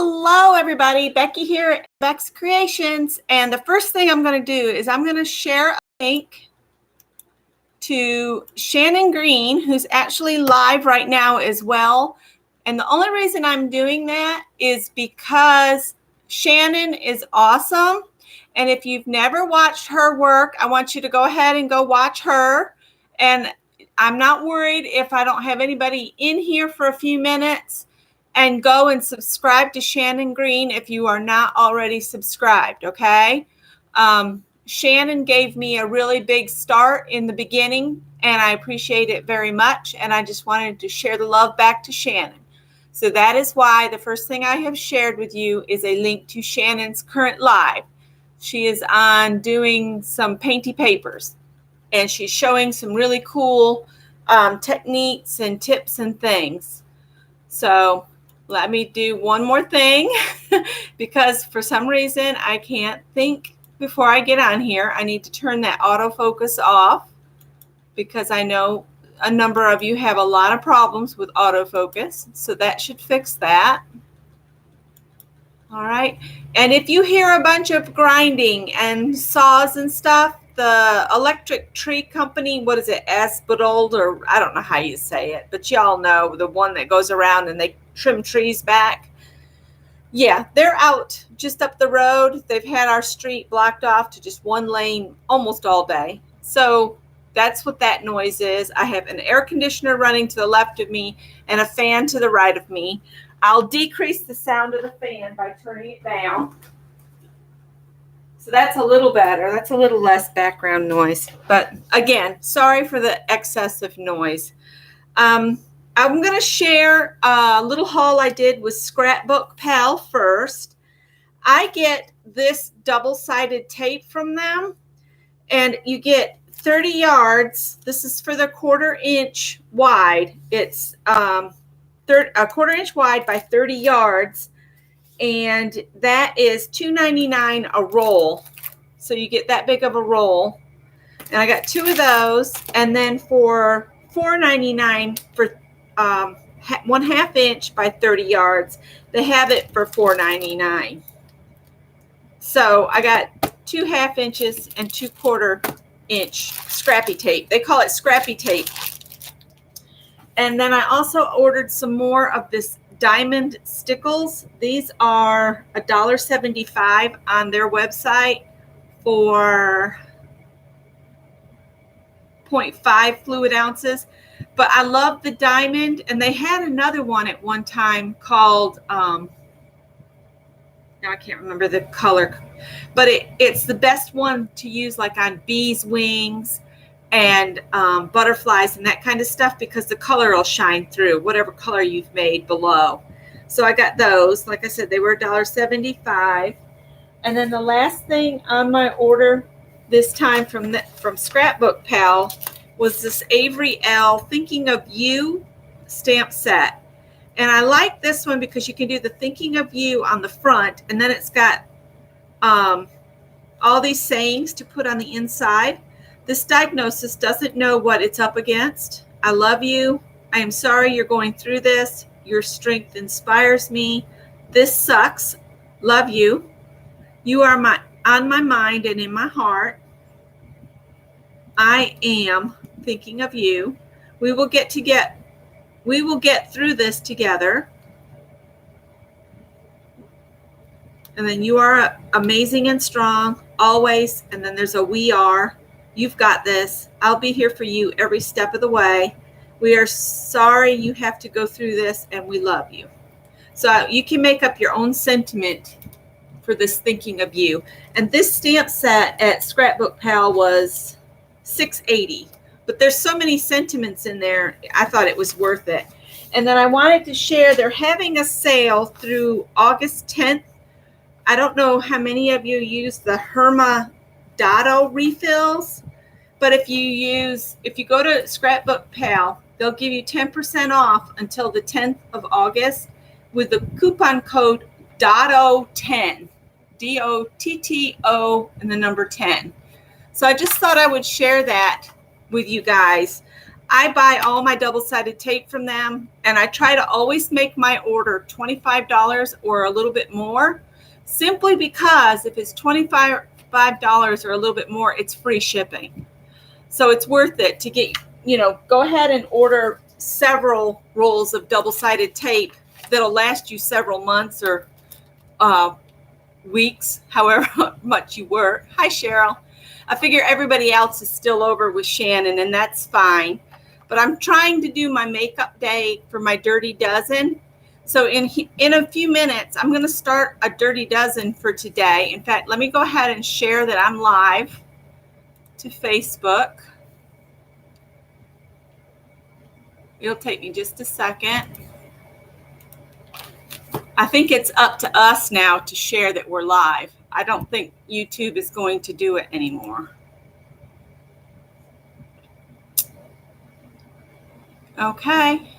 Hello, everybody. Becky here at Beck's Creations. And the first thing I'm going to do is I'm going to share a link to Shannon Green, who's actually live right now as well. And the only reason I'm doing that is because Shannon is awesome. And if you've never watched her work, I want you to go ahead and go watch her. And I'm not worried if I don't have anybody in here for a few minutes. And go and subscribe to Shannon Green if you are not already subscribed, okay? Shannon gave me a really big start in the beginning, and I appreciate it very much, and I just wanted to share the love back to Shannon. So that is why the first thing I have shared with you is a link to Shannon's current live. She is on doing some painty papers, and she's showing some really cool techniques and tips and things. So let me do one more thing because for some reason I can't think before I get on here. I need to turn that autofocus off because I know a number of you have a lot of problems with autofocus. So that should fix that. All right. And if you hear a bunch of grinding and saws and stuff, the electric tree company, what is it, Asphodel, or I don't know how you say it, but y'all know the one that goes around and they trim trees back. Yeah, they're out just up the road. They've had our street blocked off to just one lane almost all day. So that's what that noise is. I have an air conditioner running to the left of me and a fan to the right of me. I'll decrease the sound of the fan by turning it down. So that's a little better. That's a little less background noise. But again, sorry for the excessive noise. I'm going to share a little haul I did with Scrapbook Pal first. I get this double-sided tape from them, and you get 30 yards. This is for the 1/4 inch wide. It's a 1/4 inch wide by 30 yards. And that is $2.99 a roll. So you get that big of a roll. And I got 2 of those. And then for $4.99 for 1/2 inch by 30 yards, they have it for $4.99. So I got 2 1/2 inches and 2 1/4 inch scrappy tape. They call it scrappy tape. And then I also ordered some more of this diamond stickles. These are $1.75 on their website for 0.5 fluid ounces. But I love the diamond, and they had another one at one time called now I can't remember the color, but it's the best one to use like on bees' wings and butterflies and that kind of stuff, because the color will shine through whatever color you've made below. So I got those. Like I said, they were $1.75. And then the last thing on my order this time from Scrapbook Pal was this Avery L Thinking of You stamp set. And I like this one because you can do the Thinking of You on the front, and then it's got all these sayings to put on the inside. This diagnosis doesn't know what it's up against. I love you. I am sorry you're going through this. Your strength inspires me. This sucks. Love you. You are on my mind and in my heart. I am thinking of you. We will get through this together. And then you are amazing and strong always. And then there's a we are. You've got this. I'll be here for you every step of the way. We are sorry you have to go through this, and we love you. So you can make up your own sentiment for this Thinking of You. And this stamp set at Scrapbook Pal was $6.80. But there's so many sentiments in there, I thought it was worth it. And then I wanted to share, they're having a sale through August 10th. I don't know how many of you use the Herma Dotto refills, but if you go to Scrapbook Pal, they'll give you 10% off until the 10th of August with the coupon code DOTTO10, DOTTO and the number 10. So I just thought I would share that with you guys. I buy all my double-sided tape from them, and I try to always make my order $25 or a little bit more, simply because if it's $25 or a little bit more, it's free shipping. So it's worth it to get, go ahead and order several rolls of double-sided tape that'll last you several months or weeks, however much you work. Hi, Cheryl. I figure everybody else is still over with Shannon, and that's fine. But I'm trying to do my makeup day for my Dirty Dozen. So in a few minutes, I'm going to start a Dirty Dozen for today. In fact, let me go ahead and share that I'm live to Facebook. It'll take me just a second. I think it's up to us now to share that we're live. I don't think YouTube is going to do it anymore. Okay.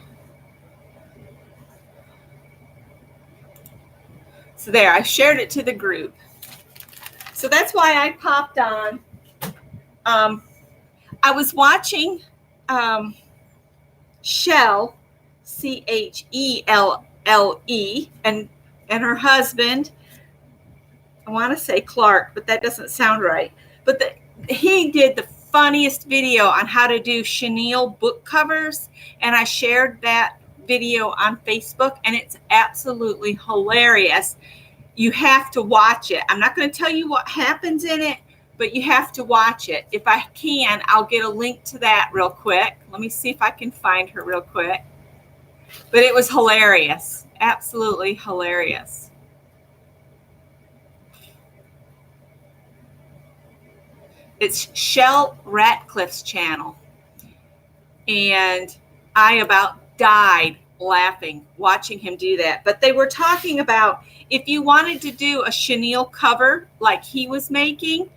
So there, I shared it to the group. So that's why I popped on. I was watching Shell, Chelle, and her husband. I want to say Clark, but that doesn't sound right. But he did the funniest video on how to do chenille book covers, and I shared that video on Facebook, and it's absolutely hilarious. You have to watch it. I'm not going to tell you what happens in it, but you have to watch it. If I can, I'll get a link to that real quick. Let me see if I can find her real quick. But it was hilarious. Absolutely hilarious. It's Shell Ratcliffe's channel. And I about died laughing watching him do that. But they were talking about if you wanted to do a chenille cover like he was making,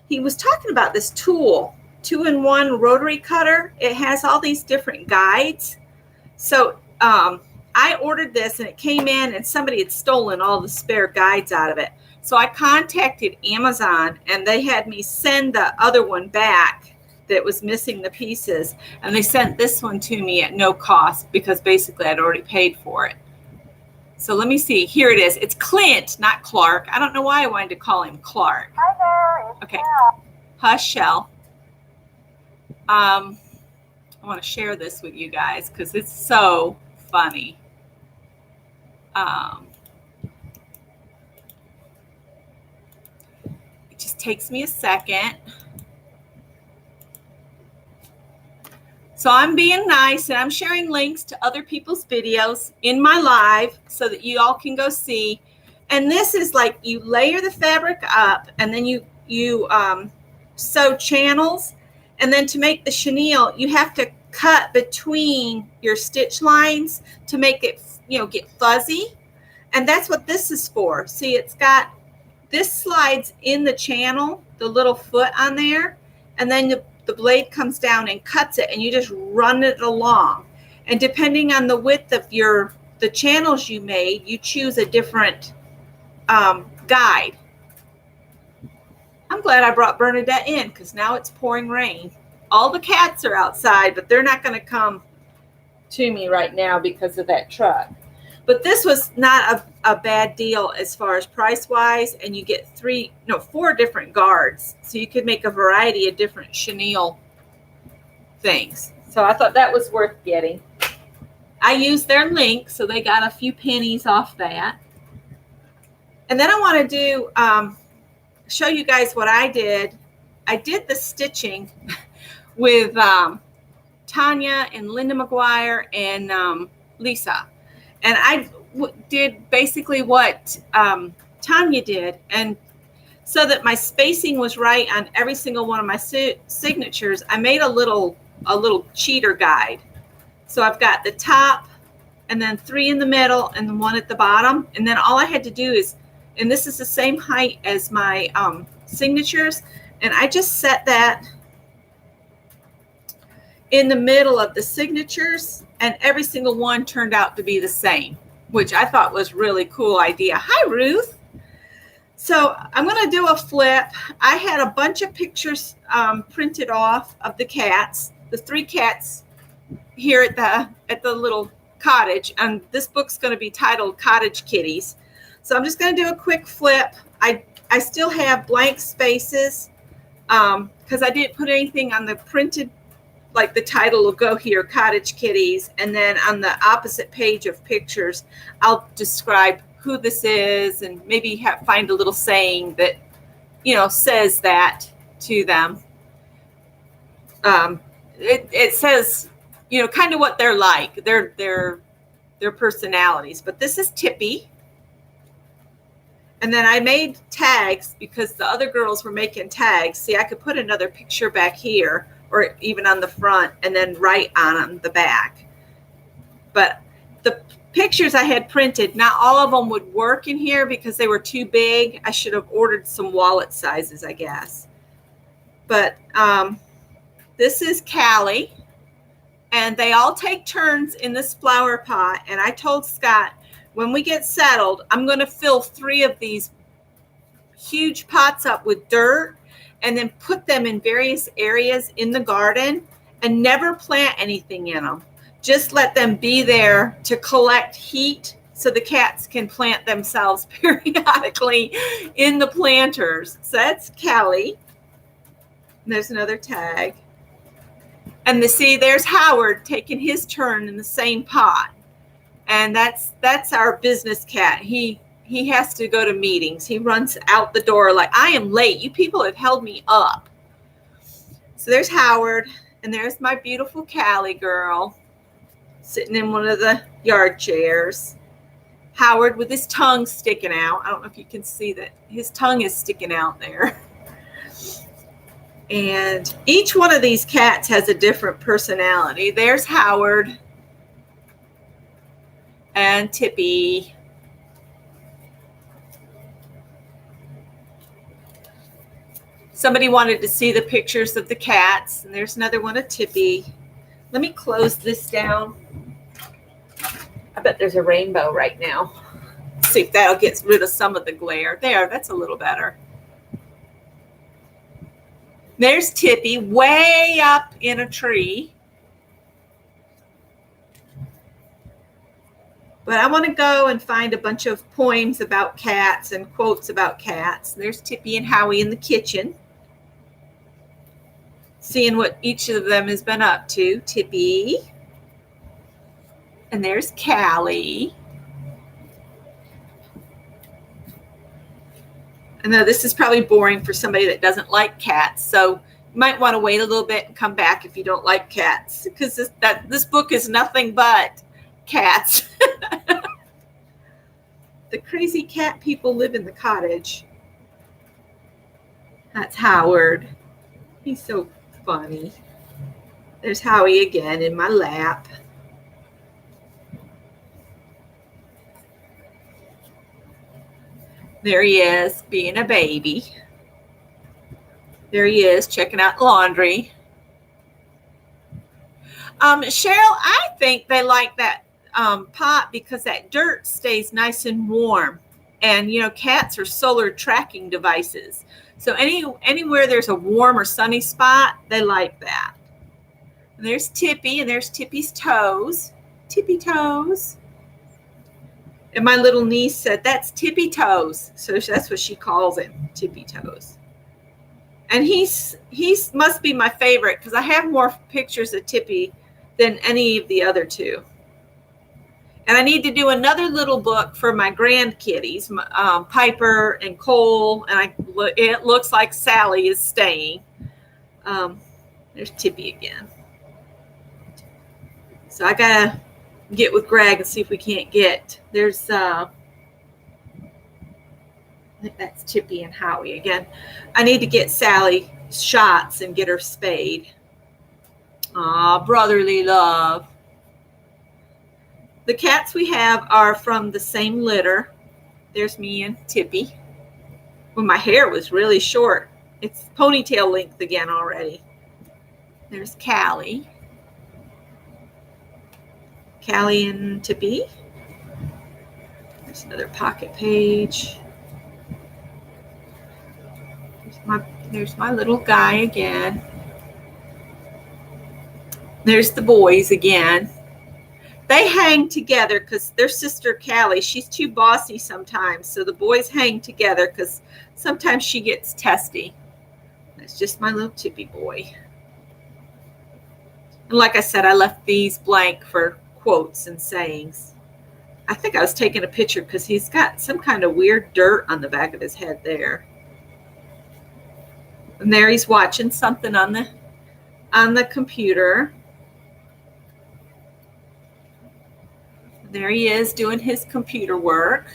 he was talking about this tool, 2-in-1 rotary cutter. It has all these different guides. So I ordered this and it came in and somebody had stolen all the spare guides out of it. So I contacted Amazon and they had me send the other one back that was missing the pieces. And they sent this one to me at no cost because basically I'd already paid for it. So let me see. Here it is. It's Clint, not Clark. I don't know why I wanted to call him Clark. Hi there. Okay. Hush, Shell. I want to share this with you guys because it's so funny. It just takes me a second. So I'm being nice and I'm sharing links to other people's videos in my live so that you all can go see. And this is like you layer the fabric up and then you sew channels. And then to make the chenille, you have to cut between your stitch lines to make it, get fuzzy. And that's what this is for. See, it's got, this slides in the channel, the little foot on there, and then the blade comes down and cuts it, and you just run it along. And depending on the width of the channels you made, you choose a different guide. I'm glad I brought Bernadette in because now it's pouring rain. All the cats are outside, but they're not going to come to me right now because of that truck. But this was not a bad deal as far as price-wise, and you get 4 different guards. So you could make a variety of different chenille things. So I thought that was worth getting. I used their link, so they got a few pennies off that. And then I want to do show you guys what I did. I did the stitching with Tanya and Linda McGuire and Lisa. And I did basically what Tanya did. And so that my spacing was right on every single one of my signatures, I made a little cheater guide. So I've got the top and then 3 in the middle and then 1 at the bottom. And then all I had to do is, and this is the same height as my signatures, and I just set that in the middle of the signatures, and every single one turned out to be the same, which I thought was really cool idea. Hi, Ruth. So I'm going to do a flip. I had a bunch of pictures printed off of the cats, the 3 cats here at the little cottage, and this book's going to be titled Cottage Kitties. So I'm just going to do a quick flip. I still have blank spaces because I didn't put anything on the printed, like the title will go here, Cottage Kitties, and then on the opposite page of pictures, I'll describe who this is and maybe find a little saying that, you know, says that to them. It says, you know, kind of what they're like, their personalities. But this is Tippy. And then I made tags because the other girls were making tags. See, I could put another picture back here or even on the front and then write on the back. But the pictures I had printed, not all of them would work in here because they were too big. I should have ordered some wallet sizes, I guess. But this is Callie, and they all take turns in this flower pot. And I told Scott, when we get settled, I'm going to fill 3 of these huge pots up with dirt and then put them in various areas in the garden and never plant anything in them. Just let them be there to collect heat so the cats can plant themselves periodically in the planters. So that's Callie. And there's another tag. And see, there's Howard taking his turn in the same pot. And that's our business cat. He has to go to meetings. He runs out the door like, I am late. You people have held me up. So there's Howard, and there's my beautiful Callie girl sitting in one of the yard chairs. Howard with his tongue sticking out. I don't know if you can see that. His tongue is sticking out there. And each one of these cats has a different personality. There's Howard and Tippy. Somebody wanted to see the pictures of the cats, and there's another one of Tippy. Let me close this down. I bet there's a rainbow right now. Let's see if that'll get rid of some of the glare. There, that's a little better. There's Tippy way up in a tree. But I want to go and find a bunch of poems about cats and quotes about cats. There's Tippy and Howie in the kitchen, seeing what each of them has been up to. Tippy. And there's Callie. I know this is probably boring for somebody that doesn't like cats, so you might want to wait a little bit and come back if you don't like cats, because this book is nothing but cats. The crazy cat people live in the cottage. That's Howard. He's so funny. There's Howie again in my lap. There he is, being a baby. There he is, checking out laundry. Cheryl, I think they like that pot because that dirt stays nice and warm. And, you know, cats are solar tracking devices. So anywhere there's a warm or sunny spot, they like that. And there's Tippy, and there's Tippy's toes. Tippy toes. And my little niece said, that's Tippy Toes. So that's what she calls him, Tippy Toes. And he's must be my favorite because I have more pictures of Tippy than any of the other 2. And I need to do another little book for my grandkitties, Piper and Cole. And it looks like Sally is staying. There's Tippy again. So I got to get with Greg and see if we can't get. There's I think that's Tippy and Howie again. I need to get Sally shots and get her spayed. Aw, brotherly love. The cats we have are from the same litter. There's me and Tippy. When my hair was really short. It's ponytail length again already. There's Callie. Callie and Tippy. There's another pocket page. There's my little guy again. There's the boys again. They hang together because their sister Callie, she's too bossy sometimes. So the boys hang together because sometimes she gets testy. That's just my little chippy boy. And like I said, I left these blank for quotes and sayings. I think I was taking a picture because he's got some kind of weird dirt on the back of his head there. And there he's watching something on the computer. There he is doing his computer work.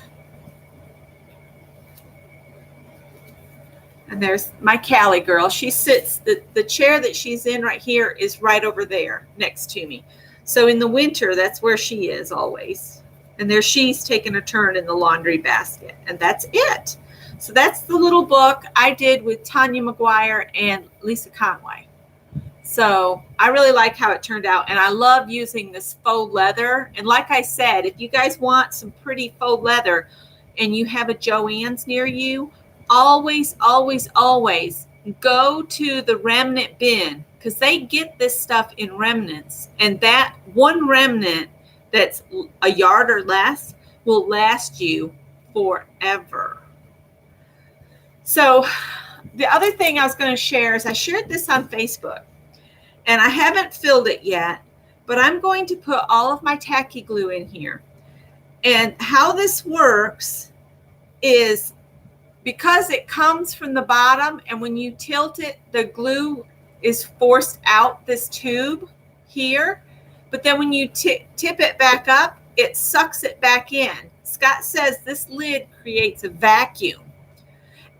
And there's my Callie girl. She sits, the chair that she's in right here is right over there next to me. So in the winter, that's where she is always. And there she's taking a turn in the laundry basket. And that's it. So that's the little book I did with Tanya McGuire and Lisa Conway. So I really like how it turned out. And I love using this faux leather. And like I said, if you guys want some pretty faux leather and you have a Joann's near you, always, always, always go to the remnant bin because they get this stuff in remnants. And that one remnant that's a yard or less will last you forever. So the other thing I was going to share is I shared this on Facebook. And I haven't filled it yet, but I'm going to put all of my tacky glue in here. And how this works is because it comes from the bottom, and when you tilt it, the glue is forced out this tube here. But then when you tip it back up, it sucks it back in. Scott says this lid creates a vacuum.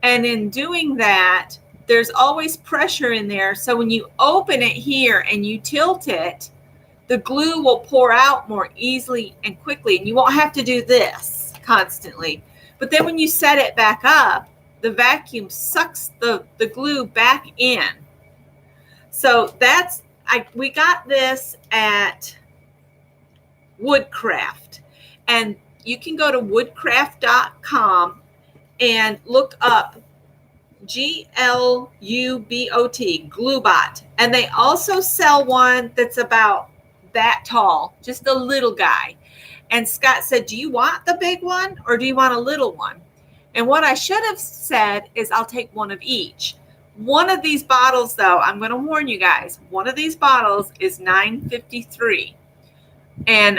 And in doing that, there's always pressure in there. So when you open it here and you tilt it, the glue will pour out more easily and quickly. And you won't have to do this constantly. But then when you set it back up, the vacuum sucks the glue back in. So we got this at Woodcraft. And you can go to woodcraft.com and look up GLUBOT, Gluebot. And they also sell one that's about that tall, just a little guy. And Scott said, do you want the big one or do you want a little one? And what I should have said is I'll take one of each. One of these bottles, though, I'm going to warn you guys, one of these bottles is $9.53. And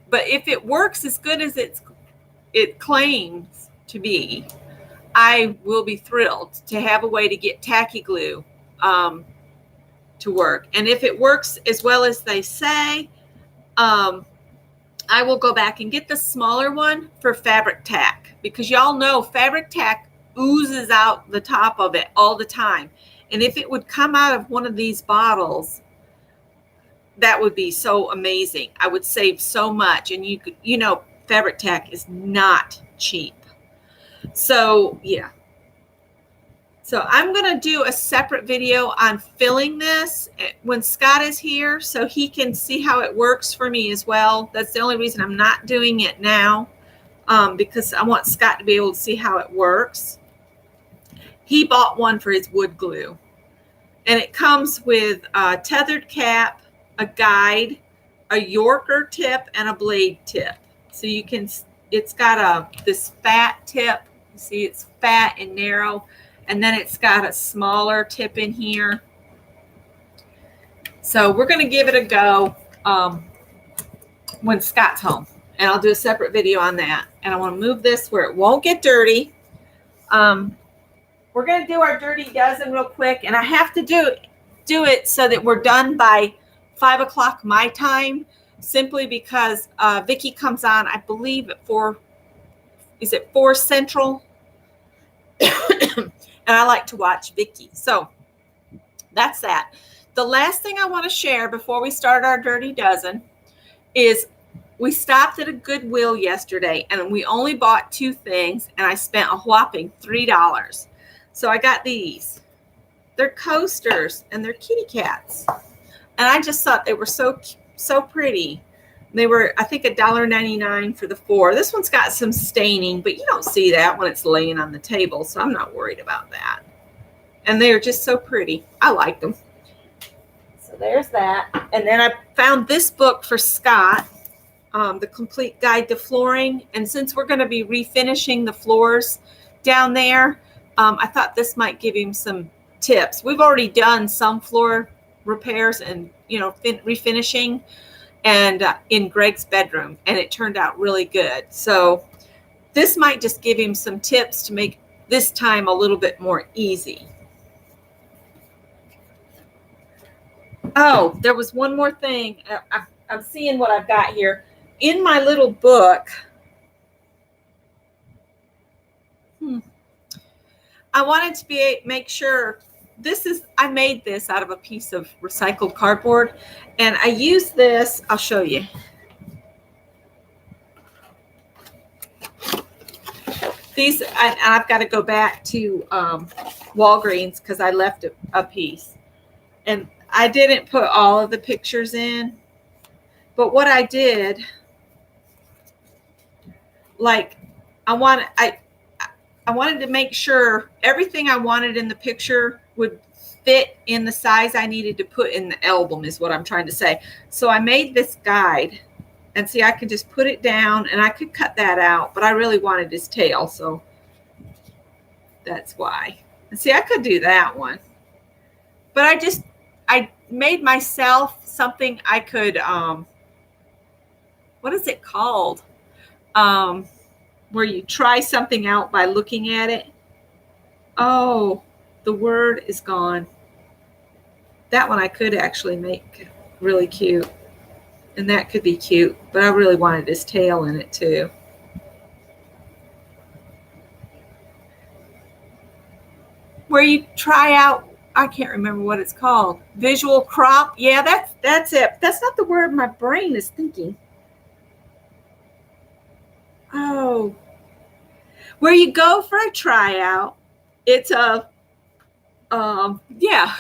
but if it works as good as it claims to be, I will be thrilled to have a way to get tacky glue to work. And if it works as well as they say, I will go back and get the smaller one for fabric tack, because y'all know fabric tack oozes out the top of it all the time. And if it would come out of one of these bottles, that would be so amazing. I would save so much. And you know, fabric tack is not cheap. So yeah. So I'm going to do a separate video on filling this when Scott is here so he can see how it works for me as well. That's the only reason I'm not doing it now, because I want Scott to be able to see how it works. He bought one for his wood glue. And it comes with a tethered cap, a guide, a Yorker tip, and a blade tip. So you can, it's got this fat tip. You see it's fat and narrow. And then it's got a smaller tip in here. So we're going to give it a go when Scott's home. And I'll do a separate video on that. And I want to move this where it won't get dirty. We're going to do our dirty dozen real quick. And I have to do it so that we're done by 5 o'clock my time. Simply because Vicki comes on, I believe, at 4. Is it 4 Central? And I like to watch Vicki. So that's that. The last thing I want to share before we start our dirty dozen is we stopped at a Goodwill yesterday and we only bought 2 things and I spent a whopping $3. So I got these. They're coasters and they're kitty cats. And I just thought they were so pretty. They were, I think, $1.99 for the 4. This one's got some staining, but you don't see that when it's laying on the table, so I'm not worried about that. And they're just so pretty. I like them. So there's that. And then I found this book for Scott, The Complete Guide to Flooring. And since we're going to be refinishing the floors down there, I thought this might give him some tips. We've already done some floor repairs and, refinishing and in Greg's bedroom, and it turned out really good. So this might just give him some tips to make this time a little bit more easy. Oh, there was one more thing. I'm seeing what I've got here. In my little book, I wanted to make sure I made this out of a piece of recycled cardboard, and I used this. I'll show you. These, I've got to go back to Walgreens because I left a piece, and I didn't put all of the pictures in, but what I did, like, I wanted to make sure everything I wanted in the picture would fit in the size I needed to put in the album, is what I'm trying to say. So I made this guide, and see, I could just put it down, and I could cut that out, but I really wanted his tail, so that's why. And see, I could do that one, but I made myself something I could, what is it called? Where you try something out by looking at it. Oh, the word is gone. That one I could actually make really cute. And that could be cute, but I really wanted his tail in it too. Where you try out, I can't remember what it's called. Visual crop. Yeah, that's it. That's not the word my brain is thinking. Oh, where you go for a tryout. It's a, yeah,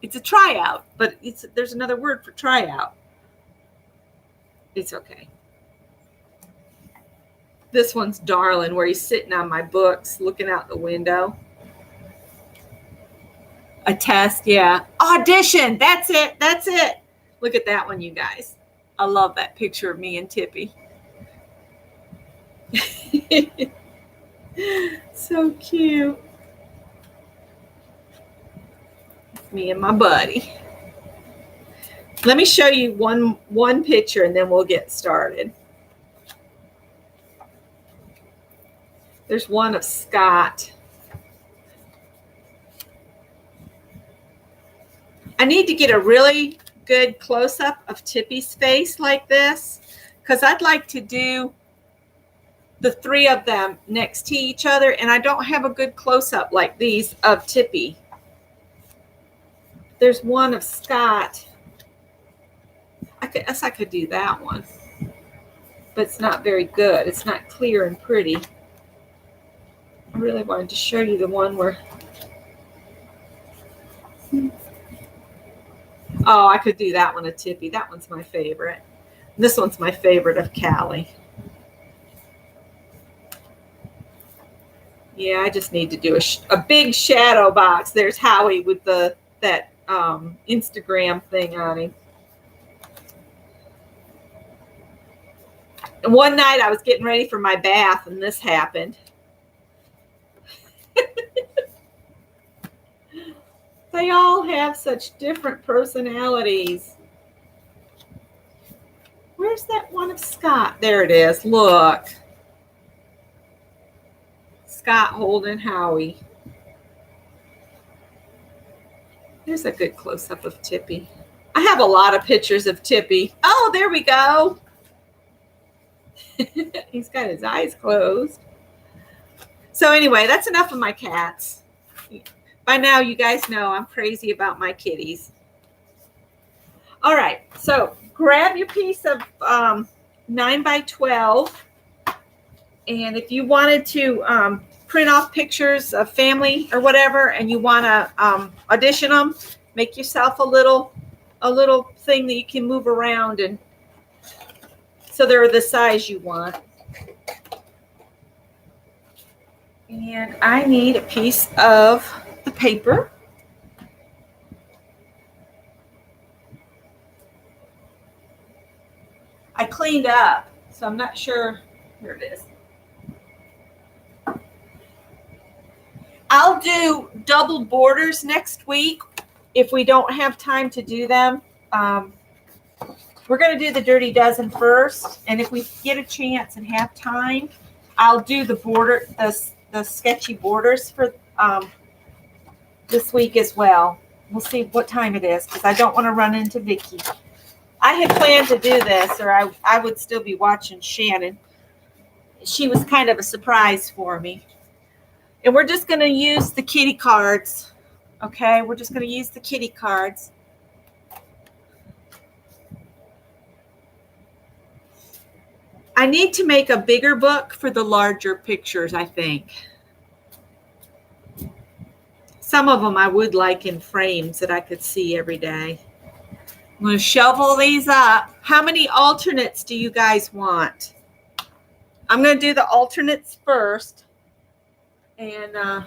it's a tryout, but there's another word for tryout. It's okay. This one's darling, where he's sitting on my books, looking out the window. A test, yeah. Audition, that's it, that's it. Look at that one, you guys. I love that picture of me and Tippy. So cute. Me and my buddy. Let me show you one picture and then we'll get started. There's one of Scott. I need to get a really good close-up of Tippy's face like this, because I'd like to do the three of them next to each other, and I don't have a good close-up like these of Tippy. There's one of Scott. I guess I could do that one, but it's not very good. It's not clear and pretty. I really wanted to show you the one where, oh, I could do that one of Tippy. That one's my favorite. This one's my favorite of Callie. Yeah, I just need to do a big shadow box. There's Howie with that Instagram thing on him. And one night I was getting ready for my bath and this happened. They all have such different personalities. Where's that one of Scott? There it is. Look. Scott holding Howie. There's a good close-up of Tippy. I have a lot of pictures of Tippy. Oh, there we go. He's got his eyes closed. So anyway, that's enough of my cats. By now, you guys know I'm crazy about my kitties. All right, so grab your piece of 9 by 12. And if you wanted to print off pictures of family or whatever, and you want to audition them, make yourself a little thing that you can move around, and so they're the size you want. And I need a piece of the paper. I cleaned up, so I'm not sure. Here it is. I'll do double borders next week if we don't have time to do them. We're going to do the Dirty Dozen first, and if we get a chance and have time, I'll do the border, the sketchy borders for this week as well. We'll see what time it is because I don't want to run into Vicki. I had planned to do this, or I would still be watching Shannon. She was kind of a surprise for me. And we're just going to use the kitty cards. Okay, we're just going to use the kitty cards. I need to make a bigger book for the larger pictures, I think. Some of them I would like in frames that I could see every day. I'm going to shovel these up. How many alternates do you guys want? I'm going to do the alternates first. And here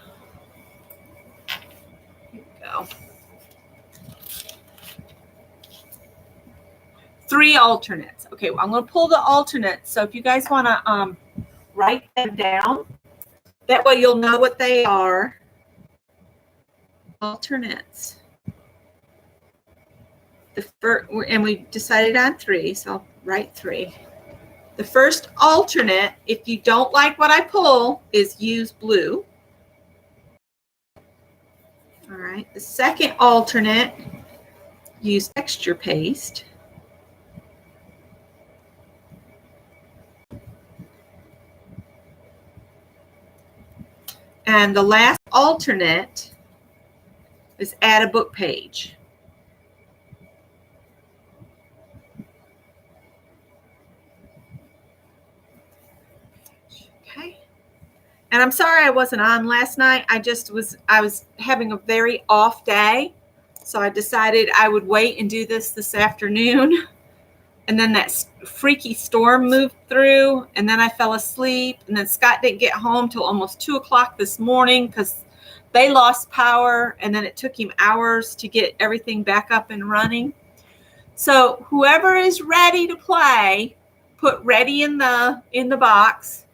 we go. 3 alternates. Okay, well, I'm going to pull the alternates. So if you guys want to write them down, that way you'll know what they are. Alternates. And we decided on 3, so I'll write 3. The first alternate, if you don't like what I pull, is use blue. All right. The second alternate, use texture paste. And the last alternate is add a book page. Okay. And I'm sorry I wasn't on last night. I was having a very off day. So I decided I would wait and do this afternoon. And then that freaky storm moved through, and then I fell asleep. And then Scott didn't get home till almost 2 o'clock this morning because they lost power, and then it took him hours to get everything back up and running. So whoever is ready to play, put ready in the box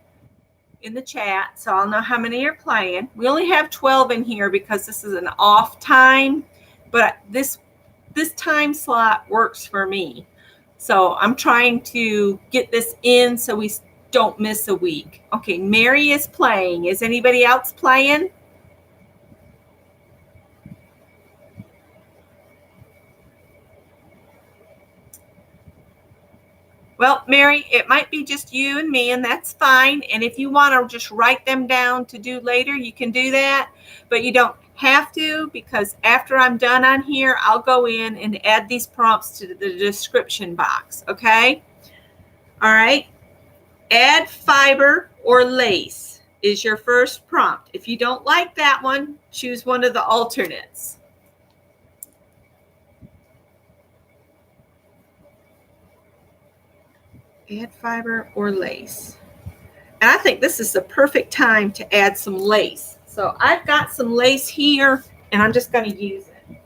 in the chat, so I'll know how many are playing. We only have 12 in here because this is an off time, but this time slot works for me. So I'm trying to get this in so we don't miss a week. Okay, Mary is playing. Is anybody else playing? Well, Mary, it might be just you and me, and that's fine. And if you want to just write them down to do later, you can do that. But you don't have to, because after I'm done on here, I'll go in and add these prompts to the description box. Okay? All right. Add fiber or lace is your first prompt. If you don't like that one, choose one of the alternates. Add fiber or lace. And I think this is the perfect time to add some lace. So I've got some lace here, and I'm just going to use it.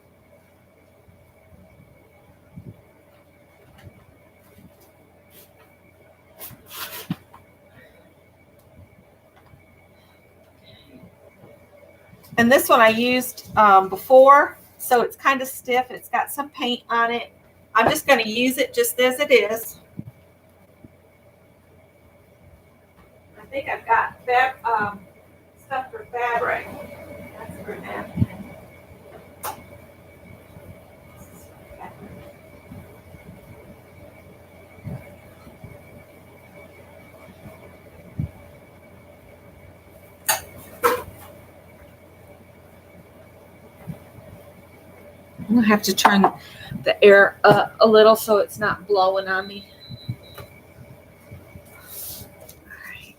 And this one I used before, so it's kind of stiff. It's got some paint on it. I'm just going to use it just as it is. I think I've got that stuff for fabric. That's for napkin. I'm going to have to turn the air up a little so it's not blowing on me. All right.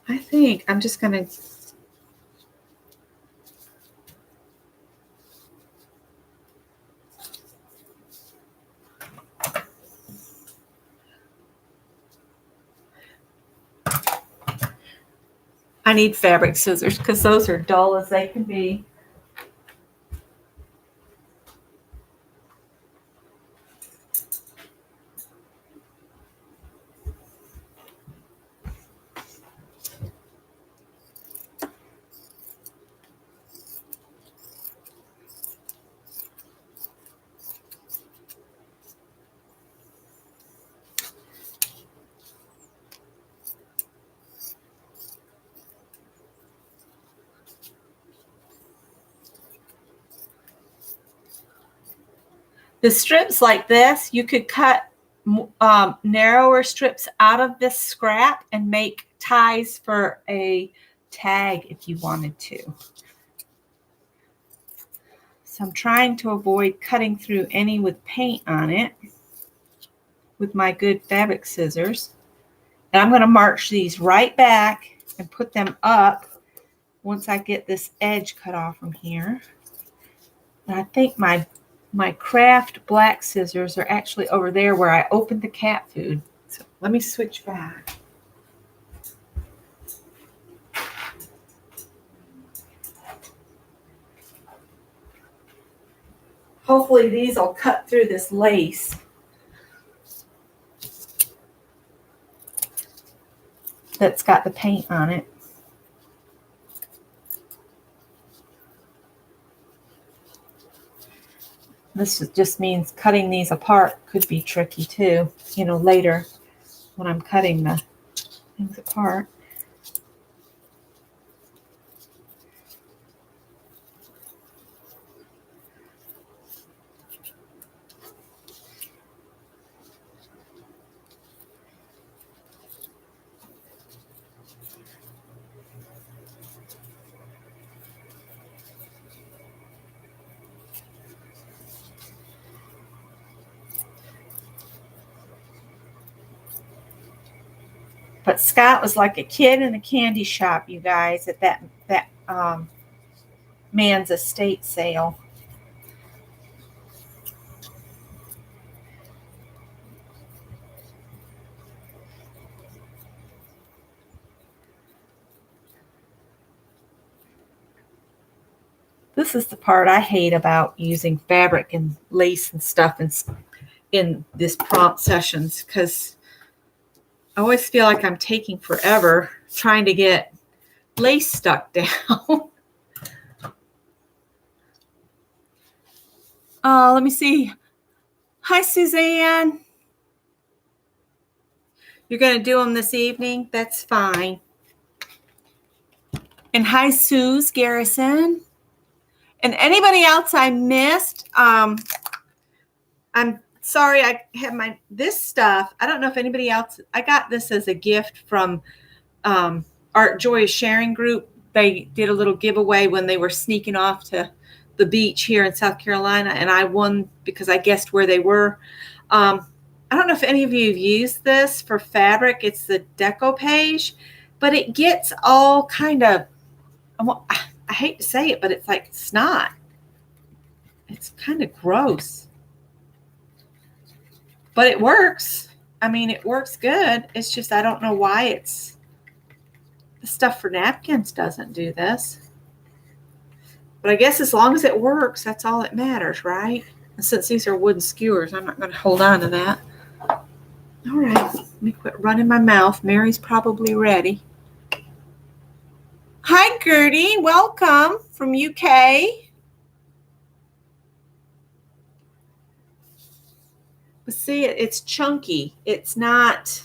I think I'm just going to I need fabric scissors because those are dull as they can be. The strips like this, you could cut narrower strips out of this scrap and make ties for a tag if you wanted to. So I'm trying to avoid cutting through any with paint on it with my good fabric scissors. And I'm going to march these right back and put them up once I get this edge cut off from here. And I think my craft black scissors are actually over there where I opened the cat food. So let me switch back. Hopefully these will cut through this lace. That's got the paint on it. This just means cutting these apart could be tricky too, you know, later when I'm cutting the things apart. But Scott was like a kid in a candy shop, you guys, at that man's estate sale. This is the part I hate about using fabric and lace and stuff in this prompt sessions, because I always feel like I'm taking forever trying to get lace stuck down. Let me see. Hi, Suzanne. You're going to do them this evening? That's fine. And hi, Suze Garrison. And anybody else I missed, I'm sorry, I have this stuff. I don't know if anybody else, I got this as a gift from Art Joy Sharing Group. They did a little giveaway when they were sneaking off to the beach here in South Carolina, and I won because I guessed where they were. I don't know if any of you have used this for fabric. It's the decoupage, but it gets all kind of, I hate to say it, but it's like snot. It's kind of gross. But it works. I mean, it works good. It's just I don't know why the stuff for napkins doesn't do this. But I guess as long as it works, that's all that matters, right? And since these are wooden skewers, I'm not going to hold on to that. All right. Let me quit running my mouth. Mary's probably ready. Hi, Gertie. Welcome from UK. But see, it's chunky. It's not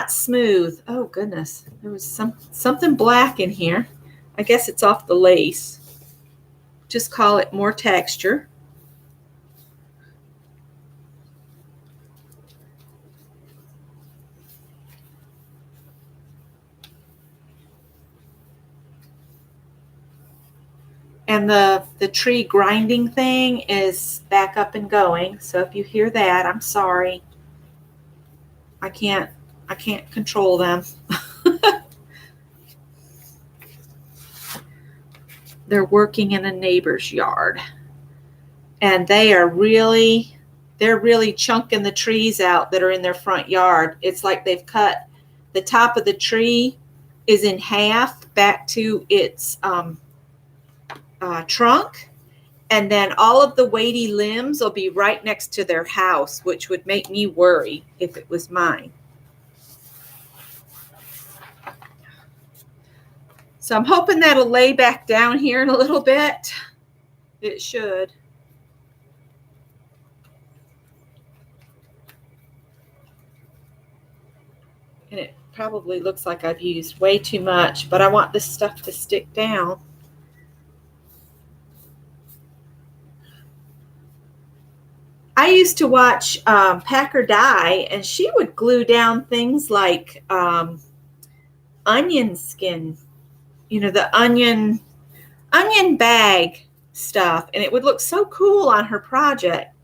smooth. Oh, goodness. There was something black in here. I guess it's off the lace. Just call it more texture. And the tree grinding thing is back up and going. So if you hear that, I'm sorry. I can't control them. They're working in a neighbor's yard. And they're really chunking the trees out that are in their front yard. It's like they've cut the top of the tree is in half back to its trunk. And then all of the weighty limbs will be right next to their house, which would make me worry if it was mine. So I'm hoping that'll lay back down here in a little bit. It should. And it probably looks like I've used way too much, but I want this stuff to stick down. I used to watch Packer Dye, and she would glue down things like onion skin, you know, the onion bag stuff, and it would look so cool on her project.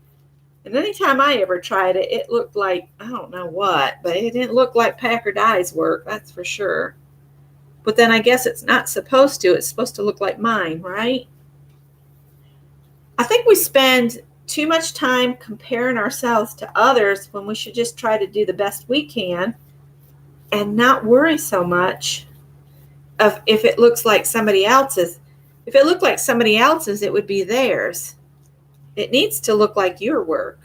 And anytime I ever tried it, it looked like, I don't know what, but it didn't look like Packer Dye's work, that's for sure. But then I guess it's not supposed to. It's supposed to look like mine, right? I think we spend too much time comparing ourselves to others when we should just try to do the best we can and not worry so much of if it looks like somebody else's. If it looked like somebody else's, it would be theirs. It needs to look like your work.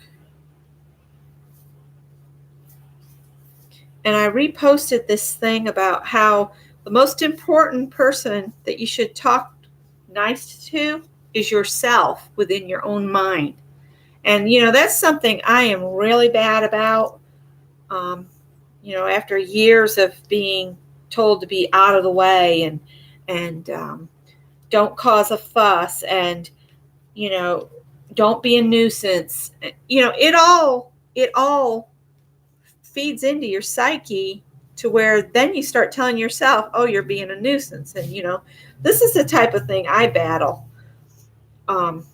And I reposted this thing about how the most important person that you should talk nice to is yourself within your own mind. And, you know, that's something I am really bad about. You know, after years of being told to be out of the way and don't cause a fuss and, you know, don't be a nuisance. You know, it all feeds into your psyche to where then you start telling yourself, oh, you're being a nuisance. And, you know, this is the type of thing I battle. And,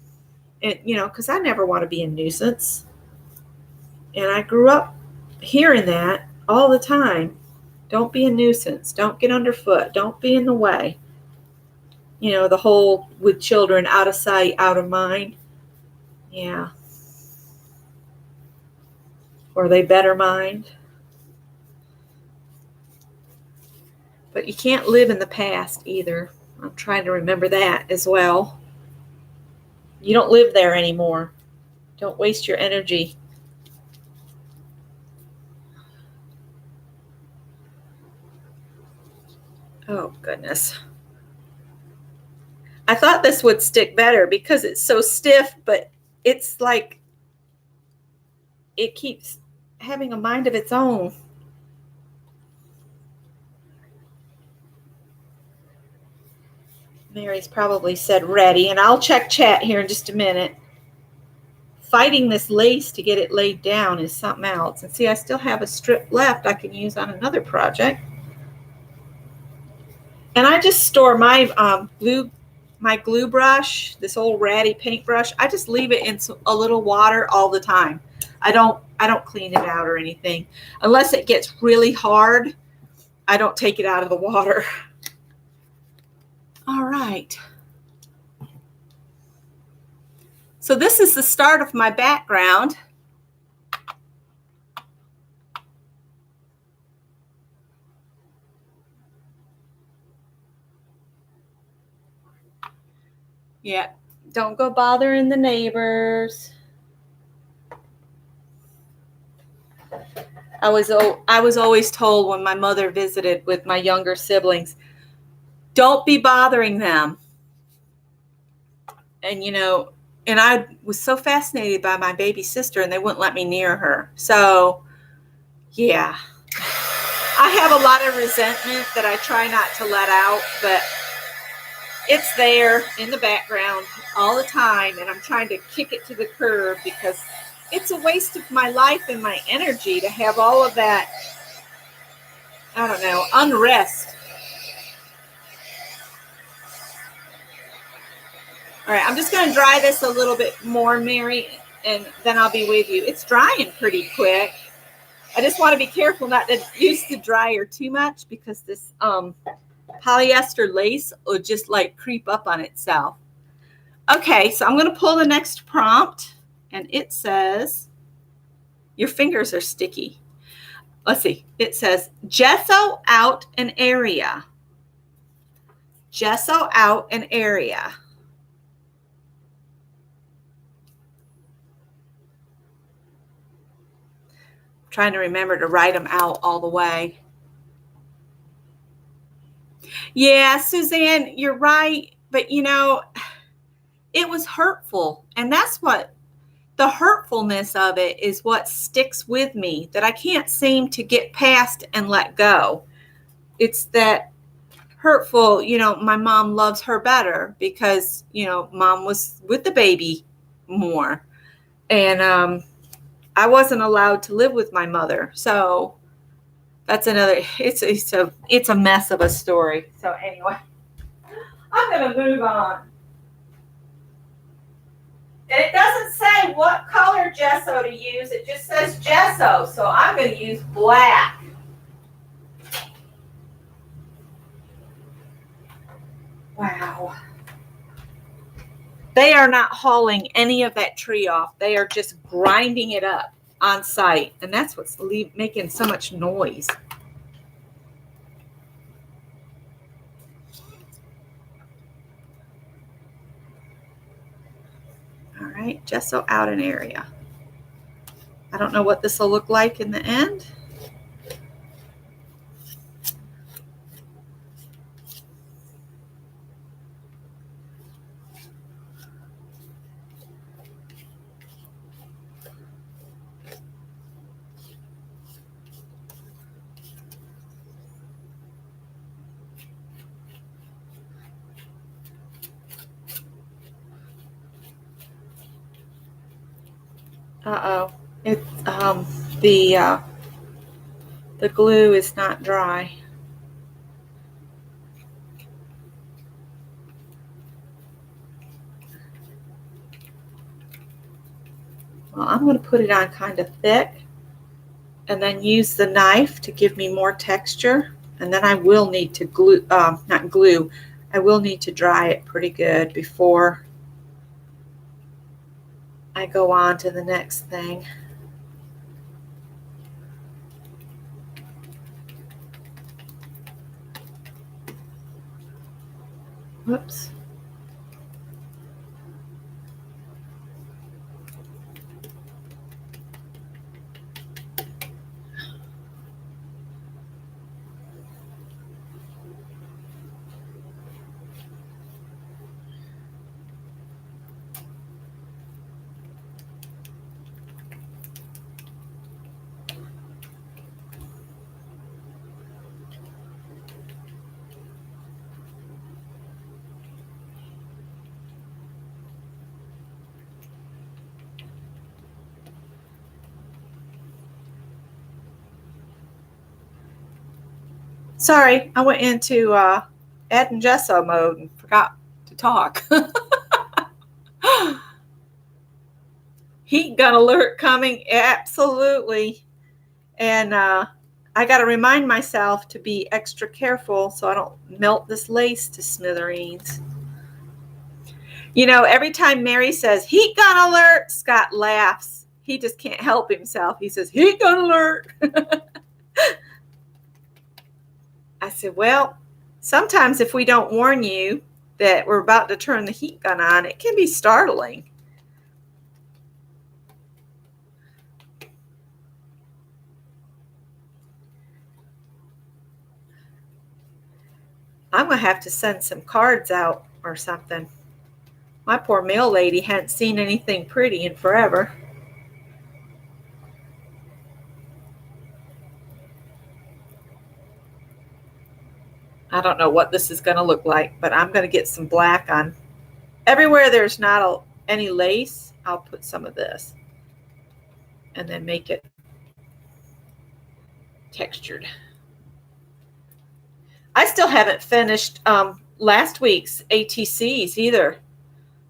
you know, because I never want to be a nuisance. And I grew up hearing that all the time. Don't be a nuisance. Don't get underfoot. Don't be in the way. You know, the whole with children, out of sight, out of mind. Yeah. Or they better mind. But you can't live in the past either. I'm trying to remember that as well. You don't live there anymore. Don't waste your energy. Oh, goodness. I thought this would stick better because it's so stiff, but it's like it keeps having a mind of its own. Mary's probably said ready, and I'll check chat here in just a minute. Fighting this lace to get it laid down is something else. And see, I still have a strip left I can use on another project. And I just store my glue brush, this old ratty paintbrush. I just leave it in a little water all the time. I don't clean it out or anything. Unless it gets really hard, I don't take it out of the water. All right. So this is the start of my background. Yeah, don't go bothering the neighbors. I was always told when my mother visited with my younger siblings, don't be bothering them. And, you know, and I was so fascinated by my baby sister, and they wouldn't let me near her. So, yeah. I have a lot of resentment that I try not to let out, but it's there in the background all the time, and I'm trying to kick it to the curb because it's a waste of my life and my energy to have all of that, I don't know, unrest. All right, I'm just going to dry this a little bit more, Mary, and then I'll be with you. It's drying pretty quick. I just want to be careful not to use the dryer too much because this polyester lace will just like creep up on itself. Okay, so I'm going to pull the next prompt, and it says, your fingers are sticky. Let's see. It says, gesso out an area. gesso out an area. I'm trying to remember to write them out all the way. Yeah, Suzanne, you're right. But you know, it was hurtful. And that's what the hurtfulness of it is, what sticks with me, that I can't seem to get past and let go. It's that hurtful, you know, my mom loves her better because, you know, mom was with the baby more. And I wasn't allowed to live with my mother. So that's another, it's a mess of a story. So anyway, I'm going to move on. And it doesn't say what color gesso to use. It just says gesso. So I'm going to use black. Wow. They are not hauling any of that tree off. They are just grinding it up on site. And that's what's making so much noise. All right, gesso out an area. I don't know what this will look like in the end. Uh-oh. It's the glue is not dry. Well, I'm going to put it on kind of thick and then use the knife to give me more texture. And then I will need to glue, not glue, I will need to dry it pretty good before I go on to the next thing. Whoops. Sorry, I went into add and gesso mode and forgot to talk. Heat gun alert coming, absolutely. And I got to remind myself to be extra careful so I don't melt this lace to smithereens. You know, every time Mary says, heat gun alert, Scott laughs. He just can't help himself. He says, heat gun alert. I said, well, sometimes if we don't warn you that we're about to turn the heat gun on, it can be startling. I'm going to have to send some cards out or something. My poor mail lady hadn't seen anything pretty in forever. I don't know what this is going to look like, but I'm going to get some black on. Everywhere there's not any lace, I'll put some of this and then make it textured. I still haven't finished last week's ATCs either.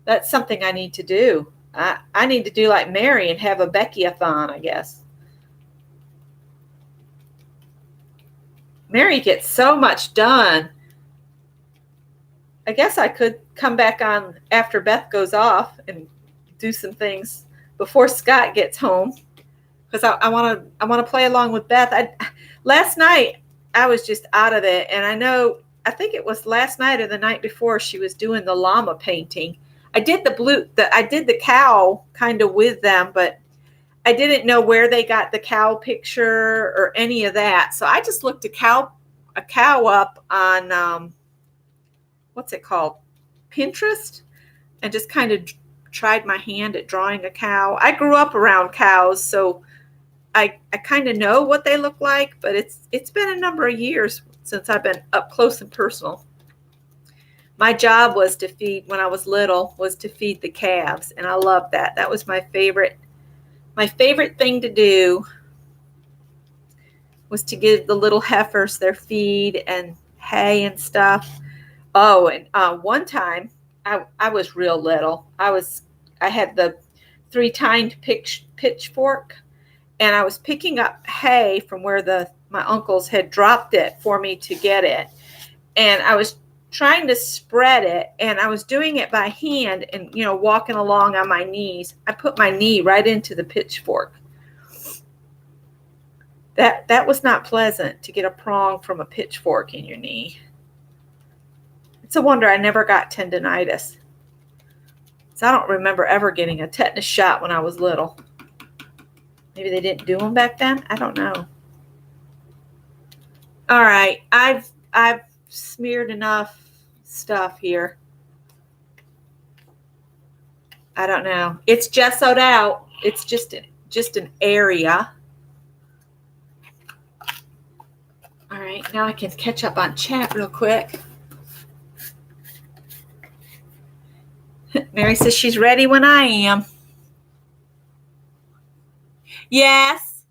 That's something I need to do. I need to do like Mary and have a Becky-a-thon, I guess. Mary gets so much done. I guess I could come back on after Beth goes off and do some things before Scott gets home, because I want to play along with Beth. Last night I was just out of it, and I know I think it was last night or the night before, she was doing the llama painting. I did I did the cow kind of with them, but I didn't know where they got the cow picture or any of that. So I just looked a cow up on what's it called? Pinterest, and just kind of tried my hand at drawing a cow. I grew up around cows, so I kind of know what they look like, but it's been a number of years since I've been up close and personal. My job was to feed, when I was little, was to feed the calves, and I loved that. That was my favorite thing to do, was to give the little heifers their feed and hay and stuff. Oh, and one time I was real little. I had the three-tined pitchfork, and I was picking up hay from where my uncles had dropped it for me to get it. And I was trying to spread it, and I was doing it by hand and, walking along on my knees. I put my knee right into the pitchfork. That was not pleasant, to get a prong from a pitchfork in your knee. It's a wonder I never got tendonitis. So I don't remember ever getting a tetanus shot when I was little. Maybe they didn't do them back then. I don't know. All right, I've smeared enough stuff here. I don't know. It's gessoed out. It's just an area. All right, now I can catch up on chat real quick. Mary says she's ready when I am. Yes,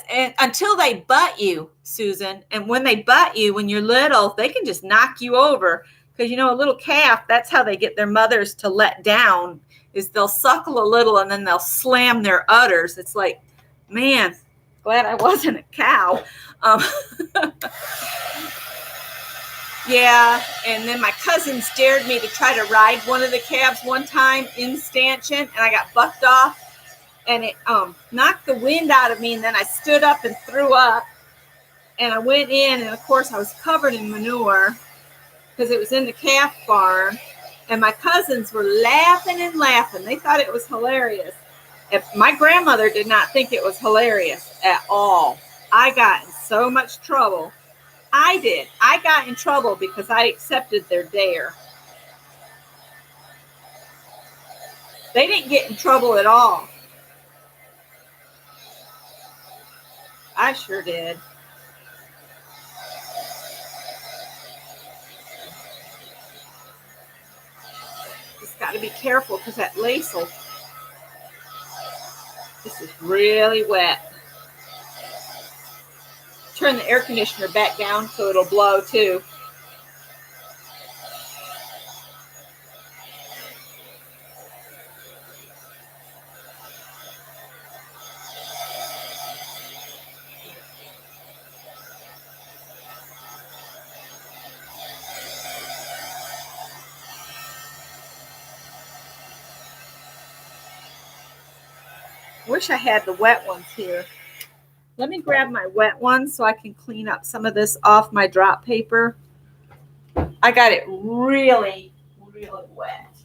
and until they butt you, Susan. And when they butt you, when you're little, they can just knock you over. Because, a little calf, that's how they get their mothers to let down, is they'll suckle a little and then they'll slam their udders. It's like, man, glad I wasn't a cow. Yeah, and then my cousins dared me to try to ride one of the calves one time in stanchion, and I got bucked off, and it knocked the wind out of me, and then I stood up and threw up, and I went in, and of course I was covered in manure because it was in the calf barn, and my cousins were laughing and laughing. They thought it was hilarious. My grandmother did not think it was hilarious at all. I got in so much trouble. I did. I got in trouble because I accepted their dare. They didn't get in trouble at all. I sure did. Just got to be careful because that lace will. This is really wet. Turn the air conditioner back down so it'll blow too. Wish I had the wet ones here. Let me grab my wet ones so I can clean up some of this off my drop paper. I got it really, really wet.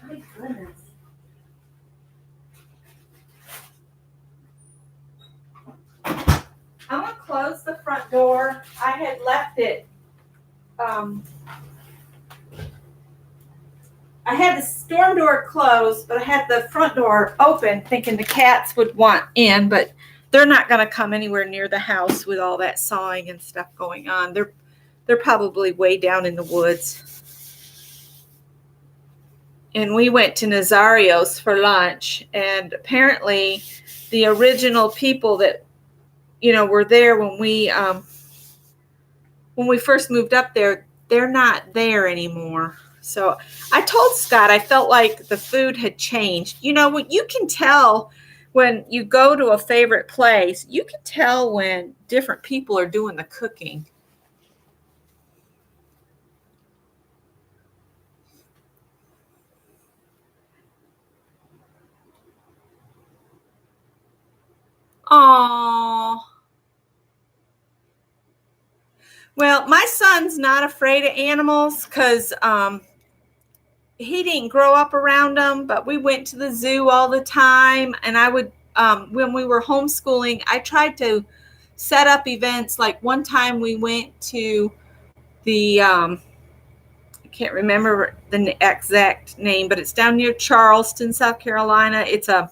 My goodness. I'm going to close the front door. I had left it. I had the storm door closed, but I had the front door open thinking the cats would want in, but they're not going to come anywhere near the house with all that sawing and stuff going on. They're probably way down in the woods. And we went to Nazario's for lunch, and apparently the original people that were there when we first moved up there, they're not there anymore. So I told Scott I felt like the food had changed. What you can tell when you go to a favorite place, you can tell when different people are doing the cooking. Aww. Well, my son's not afraid of animals because he didn't grow up around them, but we went to the zoo all the time. And I would, when we were homeschooling, I tried to set up events. Like one time we went to the, I can't remember the exact name, but it's down near Charleston, South Carolina. It's a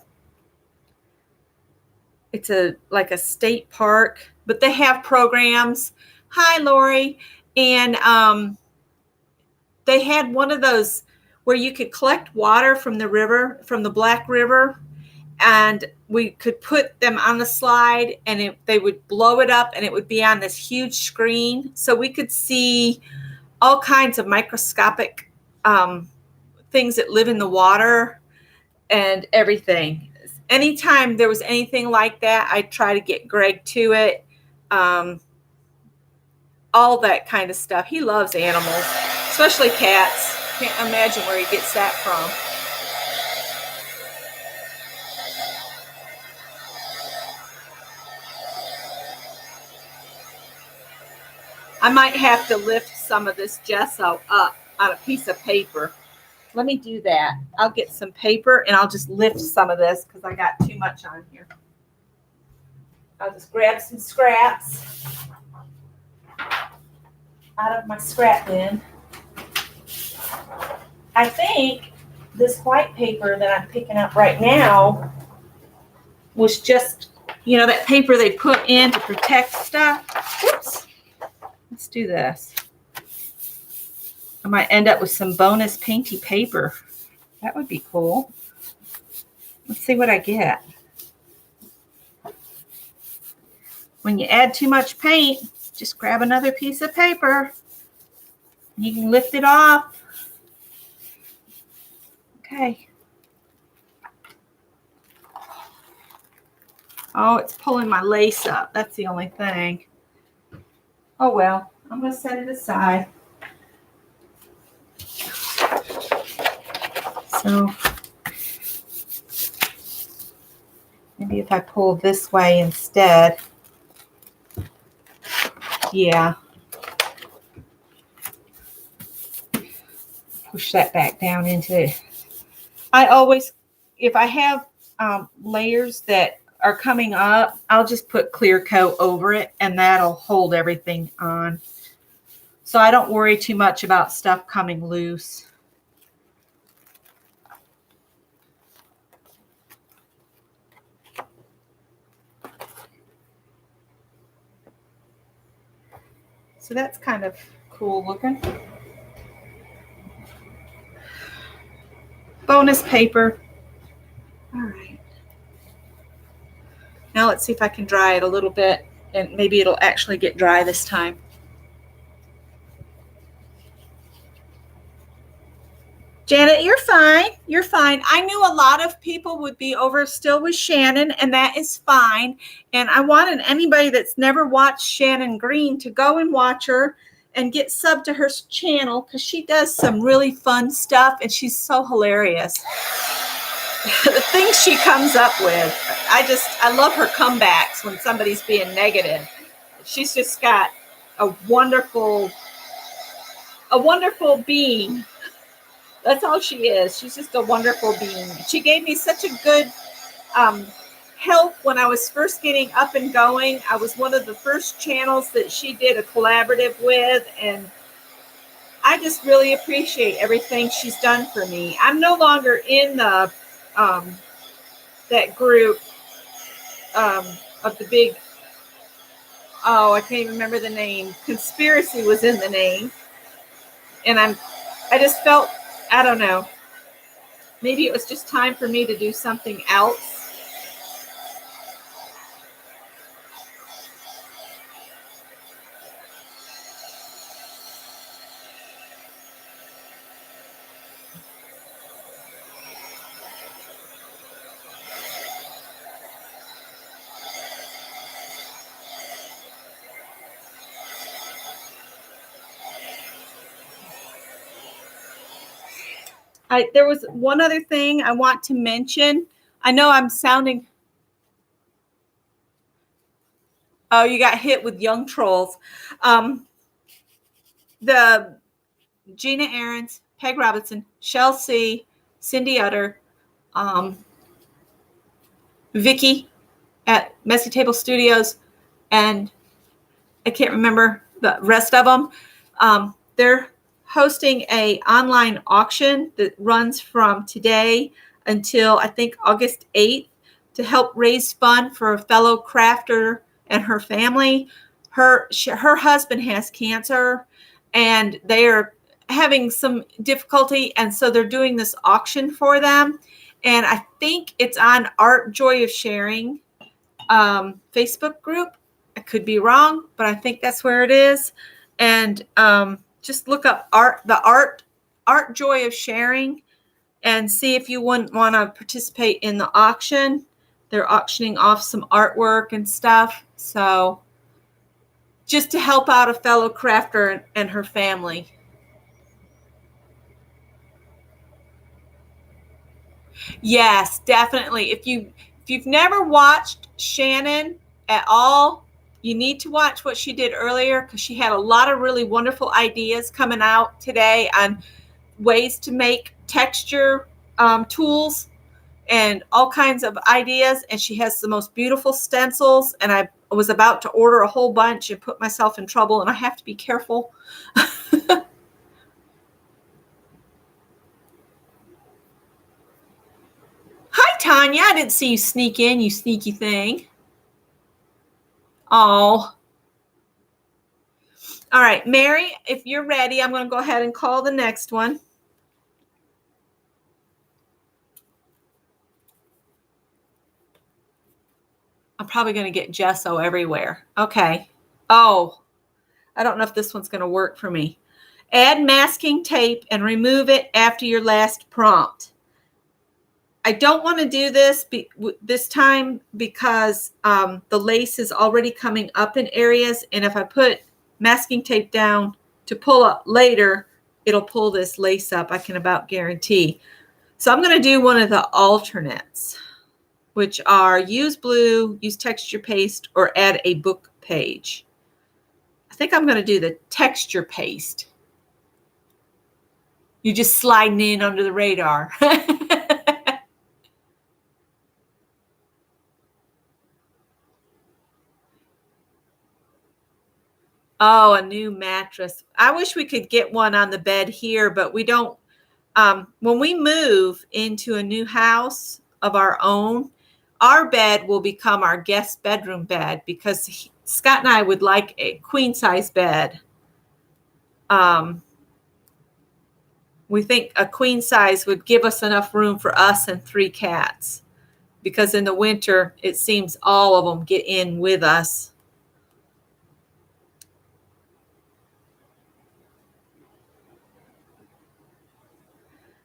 like a state park, but they have programs. Hi, Lori. And they had one of those where you could collect water from the river, from the Black River, and we could put them on the slide, and they would blow it up, and it would be on this huge screen, so we could see all kinds of microscopic things that live in the water and everything. Anytime there was anything like that, I'd try to get Greg to it. All that kind of stuff. He loves animals, especially cats. Can't imagine where he gets that from. I might have to lift some of this gesso up on a piece of paper. Let me do that. I'll get some paper and I'll just lift some of this because I got too much on here. I'll just grab some scraps out of my scrap bin. I think this white paper that I'm picking up right now was just, you know, that paper they put in to protect stuff. Oops. Let's do this. I might end up with some bonus painty paper. That would be cool. Let's see what I get. When you add too much paint, just grab another piece of paper. You can lift it off. Okay. Oh, it's pulling my lace up. That's the only thing. Oh, well, I'm going to set it aside. So maybe if I pull this way instead. Yeah. Push that back down into it. I always, if I have layers that are coming up, I'll just put clear coat over it and that'll hold everything on. So I don't worry too much about stuff coming loose. So that's kind of cool looking. Bonus paper. All right. Now let's see if I can dry it a little bit and maybe it'll actually get dry this time. Janet, you're fine. You're fine. I knew a lot of people would be over still with Shannon, and that is fine. And I wanted anybody that's never watched Shannon Green to go and watch her and get subbed to her channel because she does some really fun stuff and she's so hilarious. The things she comes up with, I love her comebacks when somebody's being negative. She's just got a wonderful being. That's all she is. She's just a wonderful being. She gave me such a good help when I was first getting up and going. I was one of the first channels that she did a collaborative with, and I just really appreciate everything she's done for me. I'm no longer in the that group of the big, I can't even remember the name. Conspiracy was in the name, and I just felt, I don't know, maybe it was just time for me to do something else. There was one other thing I want to mention. I know I'm sounding, Oh, you got hit with young trolls. The Gina Ahrens, Peg Robinson, Shel C, Cindy Utter, Vicky at Messy Table Studios, and I can't remember the rest of them. They're hosting a online auction that runs from today until I think August 8th to help raise fund for a fellow crafter and her family. Her husband has cancer, and they are having some difficulty, and so they're doing this auction for them. And I think it's on Art Joy of Sharing Facebook group. I could be wrong, but I think that's where it is. And just look up art Joy of Sharing, and see if you wouldn't want to participate in the auction. They're auctioning off some artwork and stuff. So just to help out a fellow crafter and her family. Yes, definitely. If you've never watched Shannon at all, you need to watch what she did earlier, because she had a lot of really wonderful ideas coming out today on ways to make texture tools and all kinds of ideas. And she has the most beautiful stencils. And I was about to order a whole bunch and put myself in trouble, and I have to be careful. Hi, Tanya. I didn't see you sneak in, you sneaky thing. Oh. All right, Mary, if you're ready, I'm going to go ahead and call the next one. I'm probably going to get gesso everywhere. Okay. Oh, I don't know if this one's going to work for me. Add masking tape and remove it after your last prompt. I don't want to do this this time because the lace is already coming up in areas. And if I put masking tape down to pull up later, it'll pull this lace up, I can about guarantee. So I'm going to do one of the alternates, which are use blue, use texture paste, or add a book page. I think I'm going to do the texture paste. You're just sliding in under the radar. Oh, a new mattress. I wish we could get one on the bed here, but we don't. When we move into a new house of our own, our bed will become our guest bedroom bed, because Scott and I would like a queen size bed. We think a queen size would give us enough room for us and 3 cats, because in the winter, it seems all of them get in with us.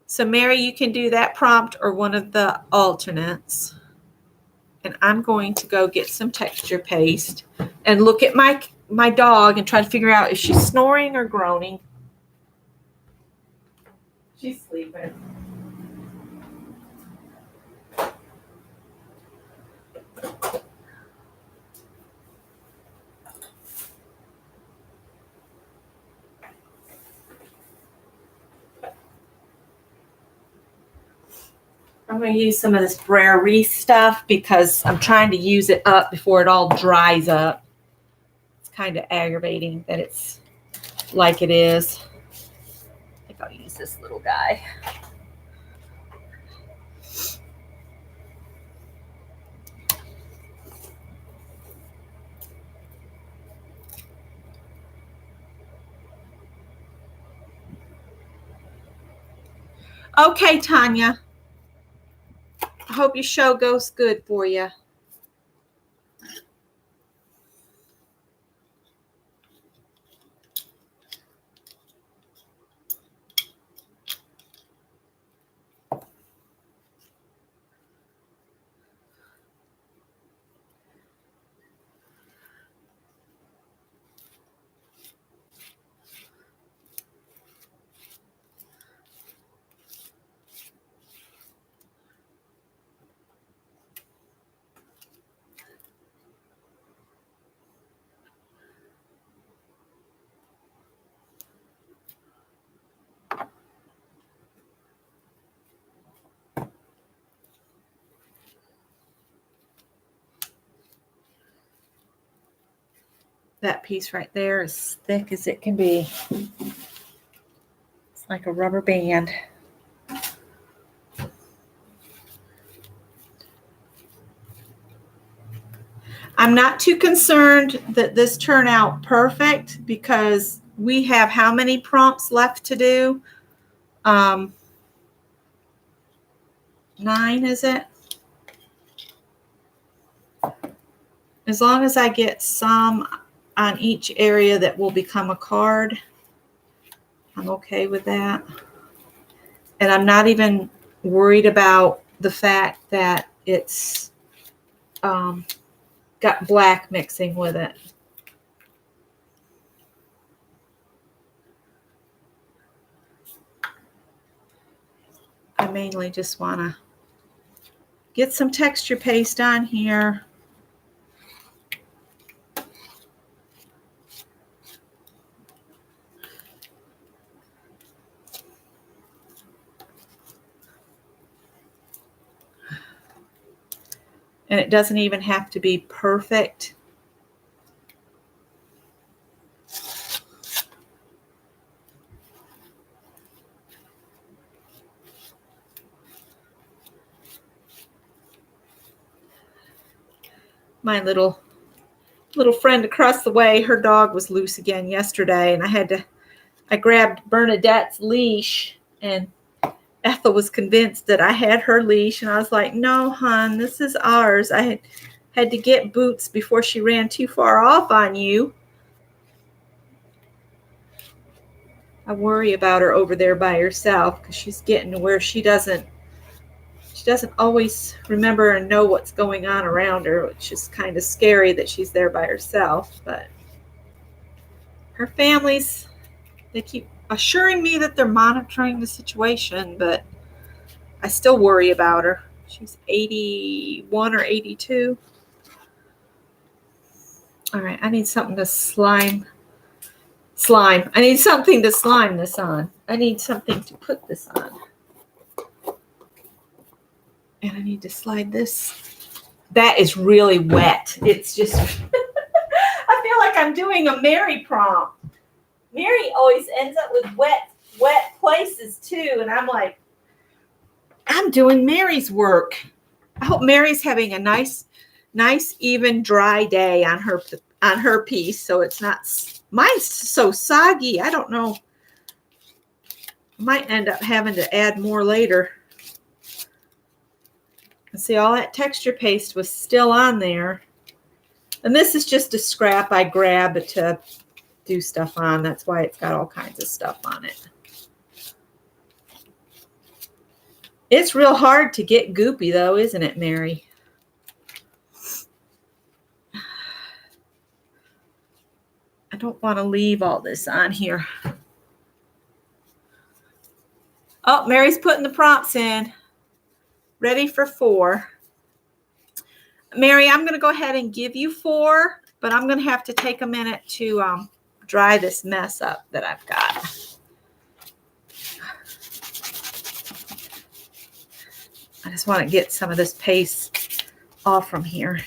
So Mary, you can do that prompt or one of the alternates. And I'm going to go get some texture paste and look at my dog and try to figure out if she's snoring or groaning. She's sleeping. I'm going to use some of this Brer Reese stuff because I'm trying to use it up before it all dries up. It's kind of aggravating that it's like it is. I think I'll use this little guy. Okay, Tanya. I hope your show goes good for you. That piece right there is thick as it can be. It's like a rubber band. I'm not too concerned that this turned out perfect because we have how many prompts left to do? 9, is it? As long as I get some on each area that will become a card, I'm okay with that. And I'm not even worried about the fact that it's got black mixing with it. I mainly just want to get some texture paste on here. And it doesn't even have to be perfect. My little friend across the way, her dog was loose again yesterday, and I grabbed Bernadette's leash, and Ethel was convinced that I had her leash, and I was like, no, hon, this is ours. I had to get Boots before she ran too far off on you. I worry about her over there by herself because she's getting to where she doesn't always remember and know what's going on around her, which is kind of scary that she's there by herself. But her families, they keep assuring me that they're monitoring the situation, but I still worry about her. She's 81 or 82. All right, I need something to slime. I need something to slime this on. I need something to put this on. And I need to slide this. That is really wet. It's just, I feel like I'm doing a Mary prompt. Mary always ends up with wet places too. And I'm like, I'm doing Mary's work. I hope Mary's having a nice, even dry day on her piece. So it's not, mine's so soggy. I don't know. I might end up having to add more later. And see, all that texture paste was still on there. And this is just a scrap I grabbed to do stuff on. That's why it's got all kinds of stuff on it. It's real hard to get goopy though, isn't it, Mary? I don't want to leave all this on here. Oh, Mary's putting the prompts in. Ready for 4. Mary, I'm going to go ahead and give you 4, but I'm going to have to take a minute to dry this mess up that I've got. I just want to get some of this paste off from here.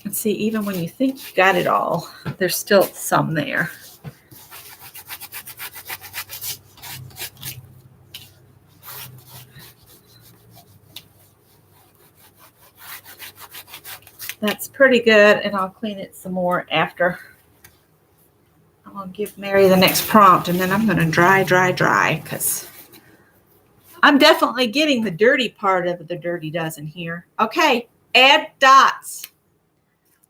And see, even when you think you got it all, there's still some there. That's pretty good, and I'll clean it some more after. I'm going to give Mary the next prompt, and then I'm going to dry, because I'm definitely getting the dirty part of the dirty dozen here. Okay, add dots.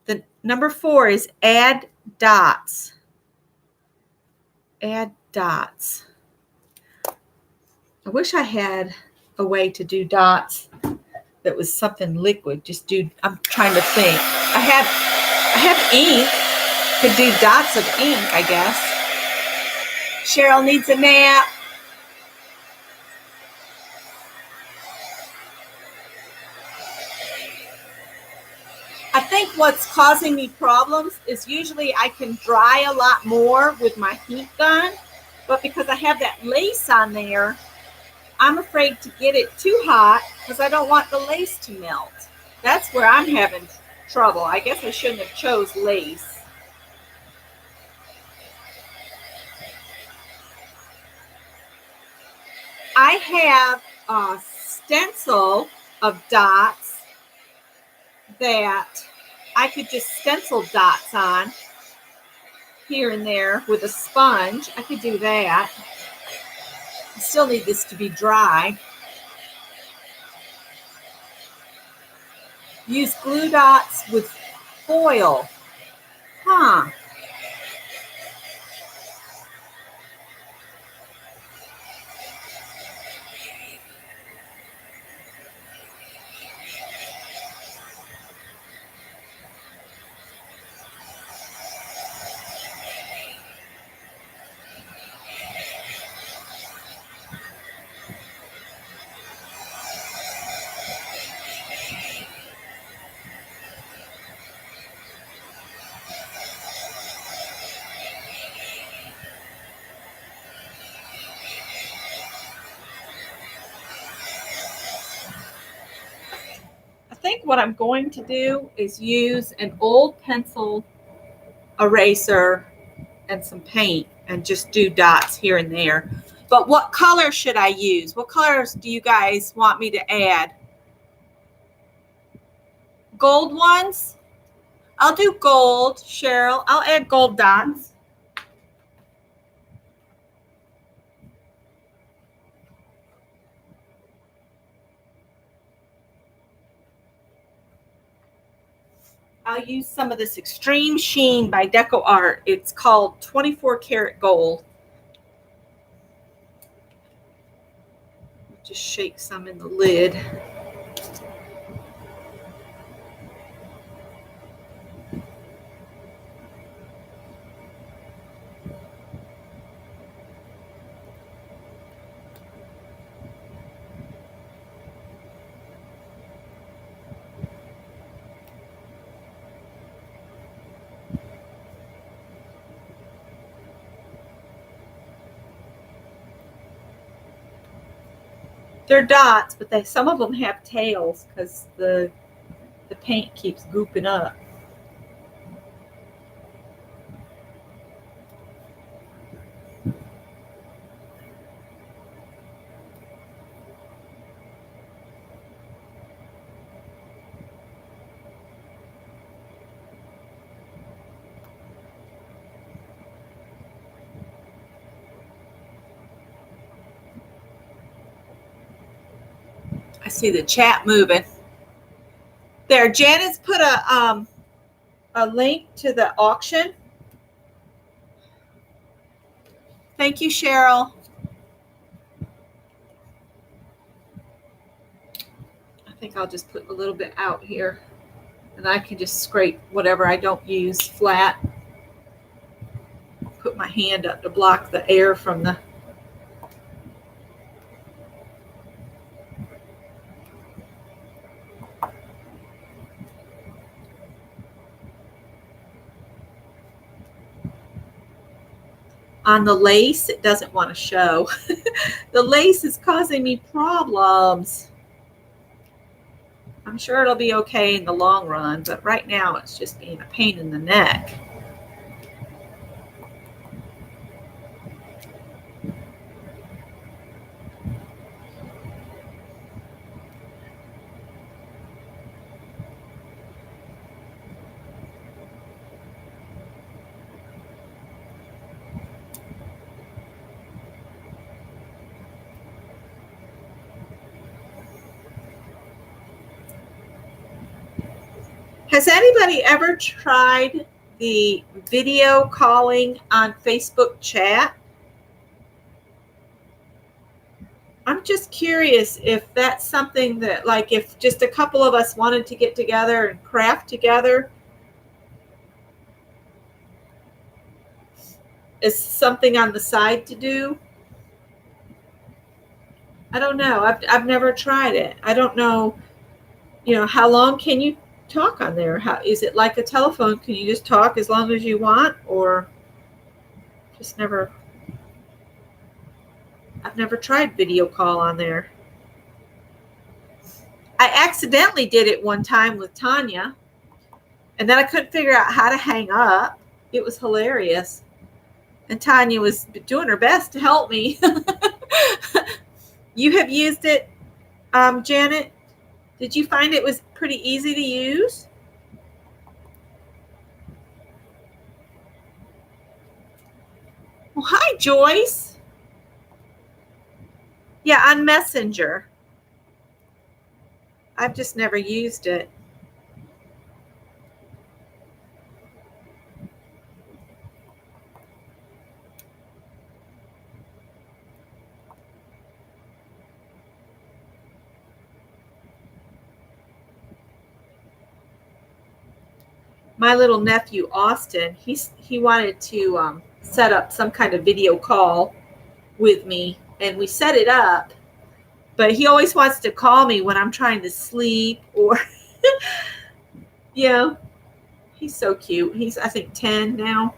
The number 4 is add dots. Add dots. I wish I had a way to do dots that was something liquid. I'm trying to think. I have ink. Could do dots of ink, I guess. Cheryl needs a nap. I think what's causing me problems is usually I can dry a lot more with my heat gun, but because I have that lace on there, I'm afraid to get it too hot because I don't want the lace to melt. That's where I'm having trouble. I guess I shouldn't have chose lace. I have a stencil of dots that I could just stencil dots on here and there with a sponge. I could do that. I still need this to be dry. Use glue dots with foil. Huh. I think what I'm going to do is use an old pencil eraser and some paint and just do dots here and there. But what color should I use? What colors do you guys want me to add? Gold ones? I'll do gold, Cheryl. I'll add gold dots. I'll use some of this Extreme Sheen by Deco Art. It's called 24 karat gold. Just shake some in the lid. They're dots, but some of them have tails because the paint keeps gooping up. I see the chat moving. There, Janice put a link to the auction. Thank you, Cheryl. I think I'll just put a little bit out here, and I can just scrape whatever I don't use flat. Put my hand up to block the air from the on the lace. It doesn't want to show. The lace is causing me problems. I'm sure it'll be okay in the long run, but right now it's just being a pain in the neck. Has anybody ever tried the video calling on Facebook chat? I'm just curious if that's something that, like, if just a couple of us wanted to get together and craft together, is something on the side to do. I don't know. I've never tried it. I don't know, how long can you talk on there? How is it like a telephone? Can you just talk as long as you want, or just never? I've never tried video call on there. I accidentally did it one time with Tanya, and then I couldn't figure out how to hang up. It was hilarious. And Tanya was doing her best to help me. You have used it, Janet? Did you find it was pretty easy to use? Well, hi, Joyce. Yeah, on Messenger. I've just never used it. My little nephew Austin, he wanted to set up some kind of video call with me, and we set it up, but he always wants to call me when I'm trying to sleep, or yeah, he's so cute. He's, I think, 10 now.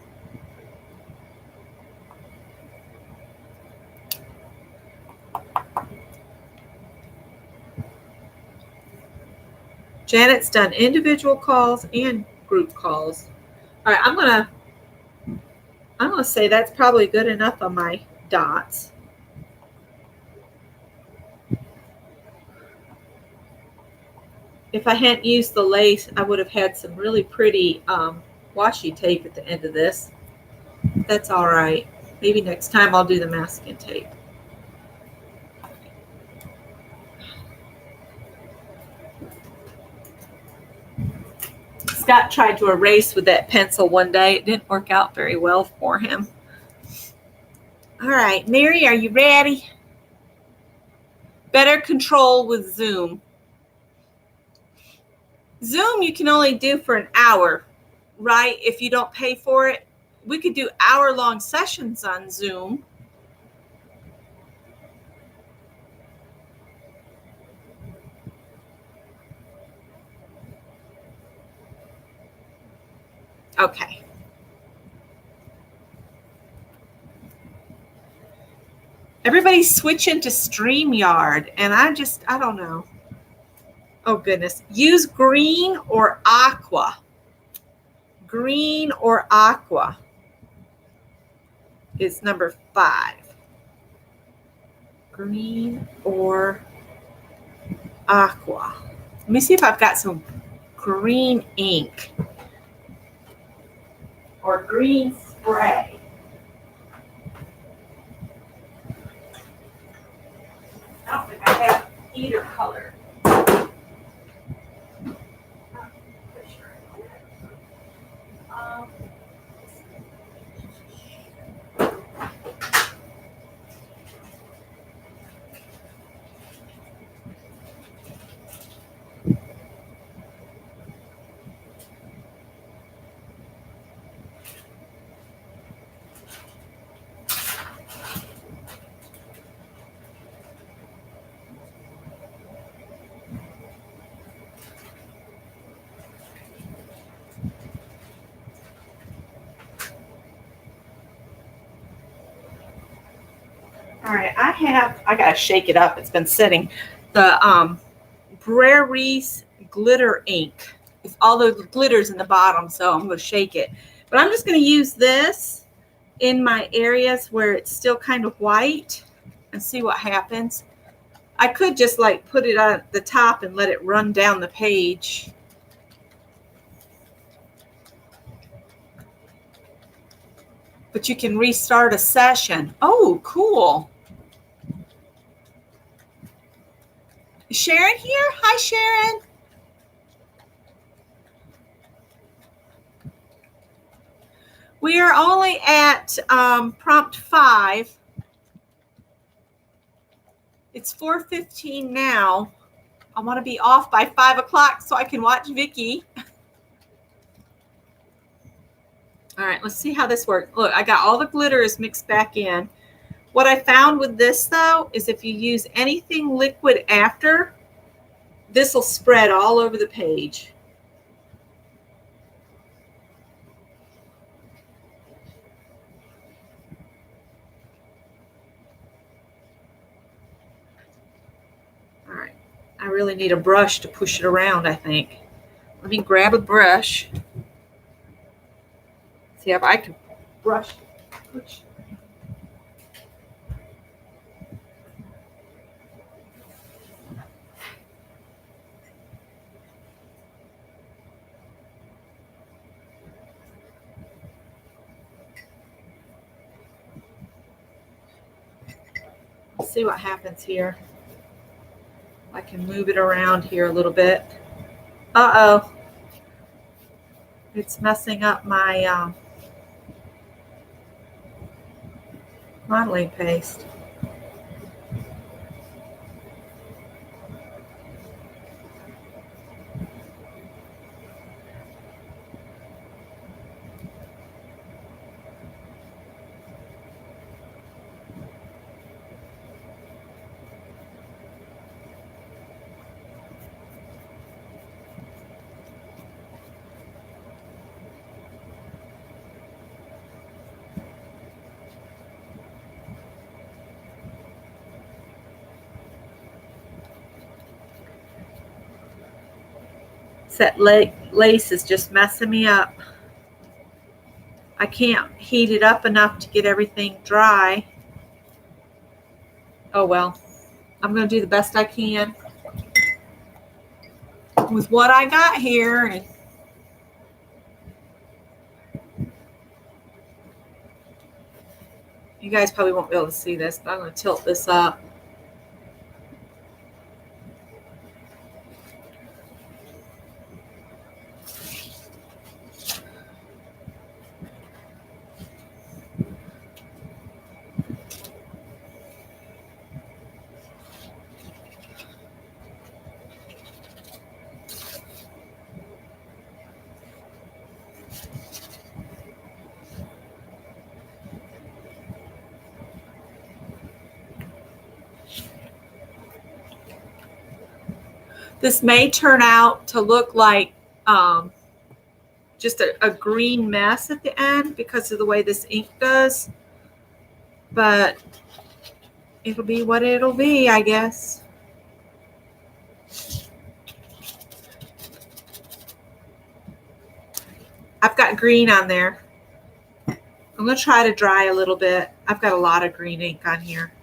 Janet's done individual calls and group calls. All right, I'm gonna say that's probably good enough on my dots. If I hadn't used the lace, I would have had some really pretty washi tape at the end of this. That's all right. Maybe next time I'll do the masking tape. Scott tried to erase with that pencil one day. It didn't work out very well for him. All right, Mary, are you ready? Better control with Zoom. Zoom you can only do for an hour, right? If you don't pay for it. We could do hour-long sessions on Zoom. Okay. Everybody's switching to StreamYard, and I don't know. Oh, goodness. Use green or aqua. Green or aqua is number 5. Green or aqua. Let me see if I've got some green ink or green spray. I don't think I have either color. All right, I gotta shake it up. It's been sitting. The Brere's glitter ink. It's all the glitters in the bottom, so I'm gonna shake it. But I'm just gonna use this in my areas where it's still kind of white and see what happens. I could just like put it on the top and let it run down the page. But you can restart a session. Oh, cool. Is Sharon here? Hi, Sharon. We are only at prompt 5. It's 4:15 now. I want to be off by 5 o'clock so I can watch Vicky. All right, let's see how this works. Look, I got all the glitters mixed back in. What I found with this, though, is if you use anything liquid after, this will spread all over the page. All right. I really need a brush to push it around, I think. Let me grab a brush. See if I can brush. Push. Let's see what happens here. I can move it around here a little bit. Uh-oh. It's messing up my modeling paste. That lace is just messing me up. I can't heat it up enough to get everything dry. Oh well, I'm going to do the best I can with what I got here. And you guys probably won't be able to see this, but I'm going to tilt this up. This may turn out to look like just a green mess at the end because of the way this ink does, but it'll be what it'll be, I guess. I've got green on there. I'm going to try to dry a little bit. I've got a lot of green ink on here.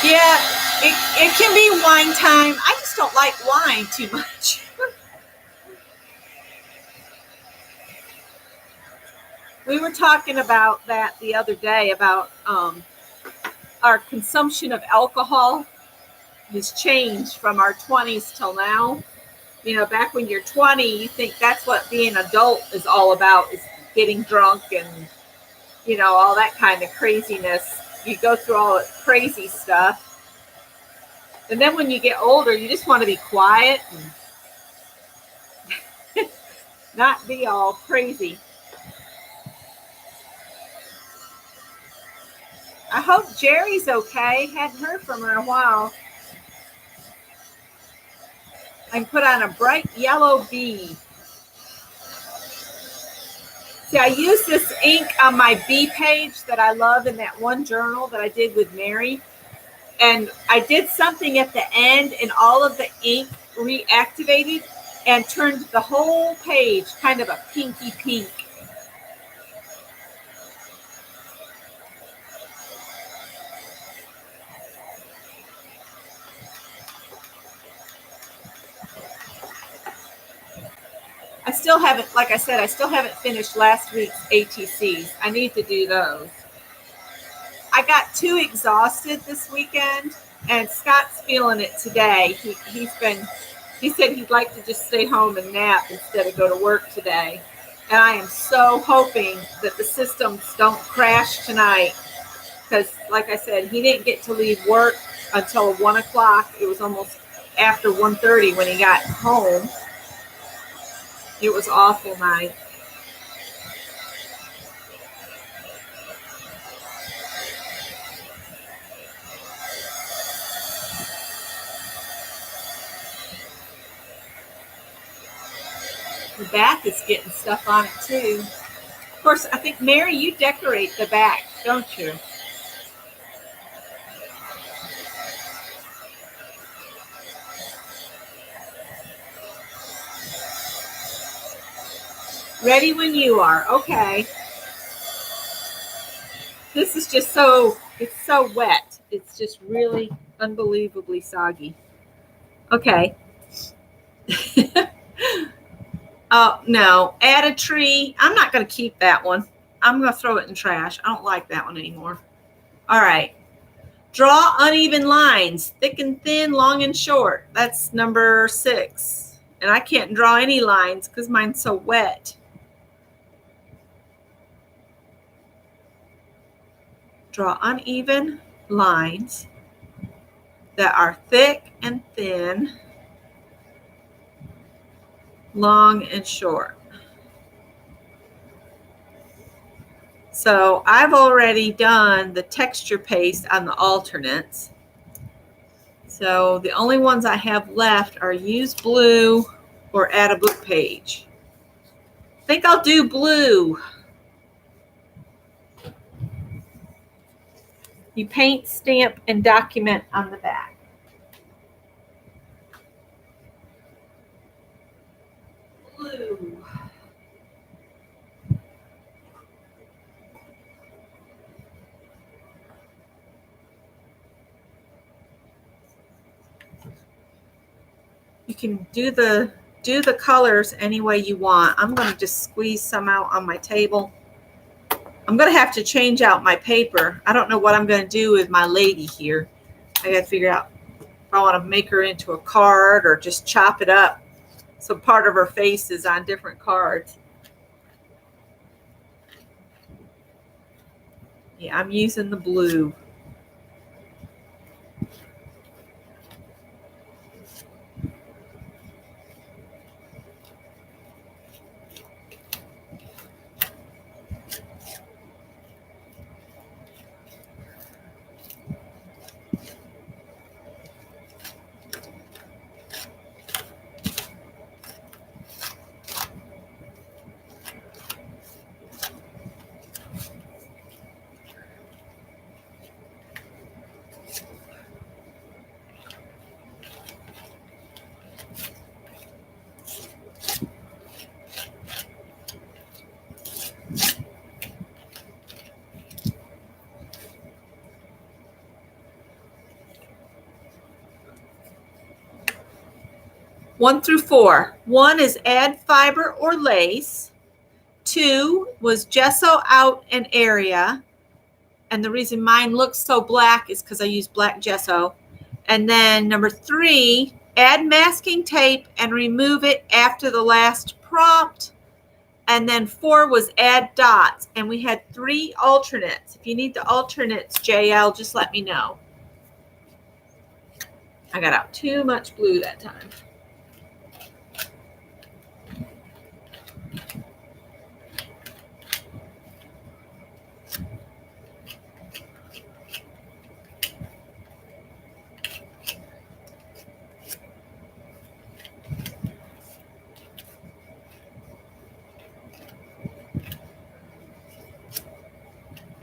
Yeah, it can be wine time. I just don't like wine too much. We were talking about that the other day, about our consumption of alcohol has changed from our 20s till now. You know, back when you're 20, you think that's what being an adult is all about, is getting drunk and, you know, all that kind of craziness. You go through all that crazy stuff. And then when you get older, you just want to be quiet and not be all crazy. I hope Jerry's okay. Hadn't heard from her in a while. I can put on a bright yellow bee. See, I use this ink on my bee page that I love in that one journal that I did with Mary. And I did something at the end and all of the ink reactivated and turned the whole page kind of a pinky pink. I still haven't, like I said, I still haven't finished last week's ATCs. I need to do those. I got too exhausted this weekend, and Scott's feeling it today. He said he'd like to just stay home and nap instead of go to work today. And I am so hoping that the systems don't crash tonight, because like I said, he didn't get to leave work until 1 o'clock. It was almost after 1:30 when he got home. It was awful night. The back is getting stuff on it too. Of course, I think, Mary, you decorate the back, don't you? Ready when you are. Okay. This is just it's so wet. It's just really unbelievably soggy. Okay. Oh, no. Add a tree. I'm not going to keep that one. I'm going to throw it in trash. I don't like that one anymore. All right. Draw uneven lines, thick and thin, long and short. That's number 6. And I can't draw any lines because mine's so wet. Draw uneven lines that are thick and thin, long and short. So I've already done the texture paste on the alternates. So the only ones I have left are use blue or add a book page. I think I'll do blue. You paint, stamp, and document on the back. Blue. You can do the colors any way you want. I'm going to just squeeze some out on my table. I'm going to have to change out my paper. I don't know what I'm going to do with my lady here. I got to figure out if I want to make her into a card or just chop it up so part of her face is on different cards. Yeah, I'm using the blue. One through 4. 1 is add fiber or lace. 2 was gesso out an area. And the reason mine looks so black is because I use black gesso. And then number 3, add masking tape and remove it after the last prompt. And then 4 was add dots. And we had 3 alternates. If you need the alternates, JL, just let me know. I got out too much blue that time.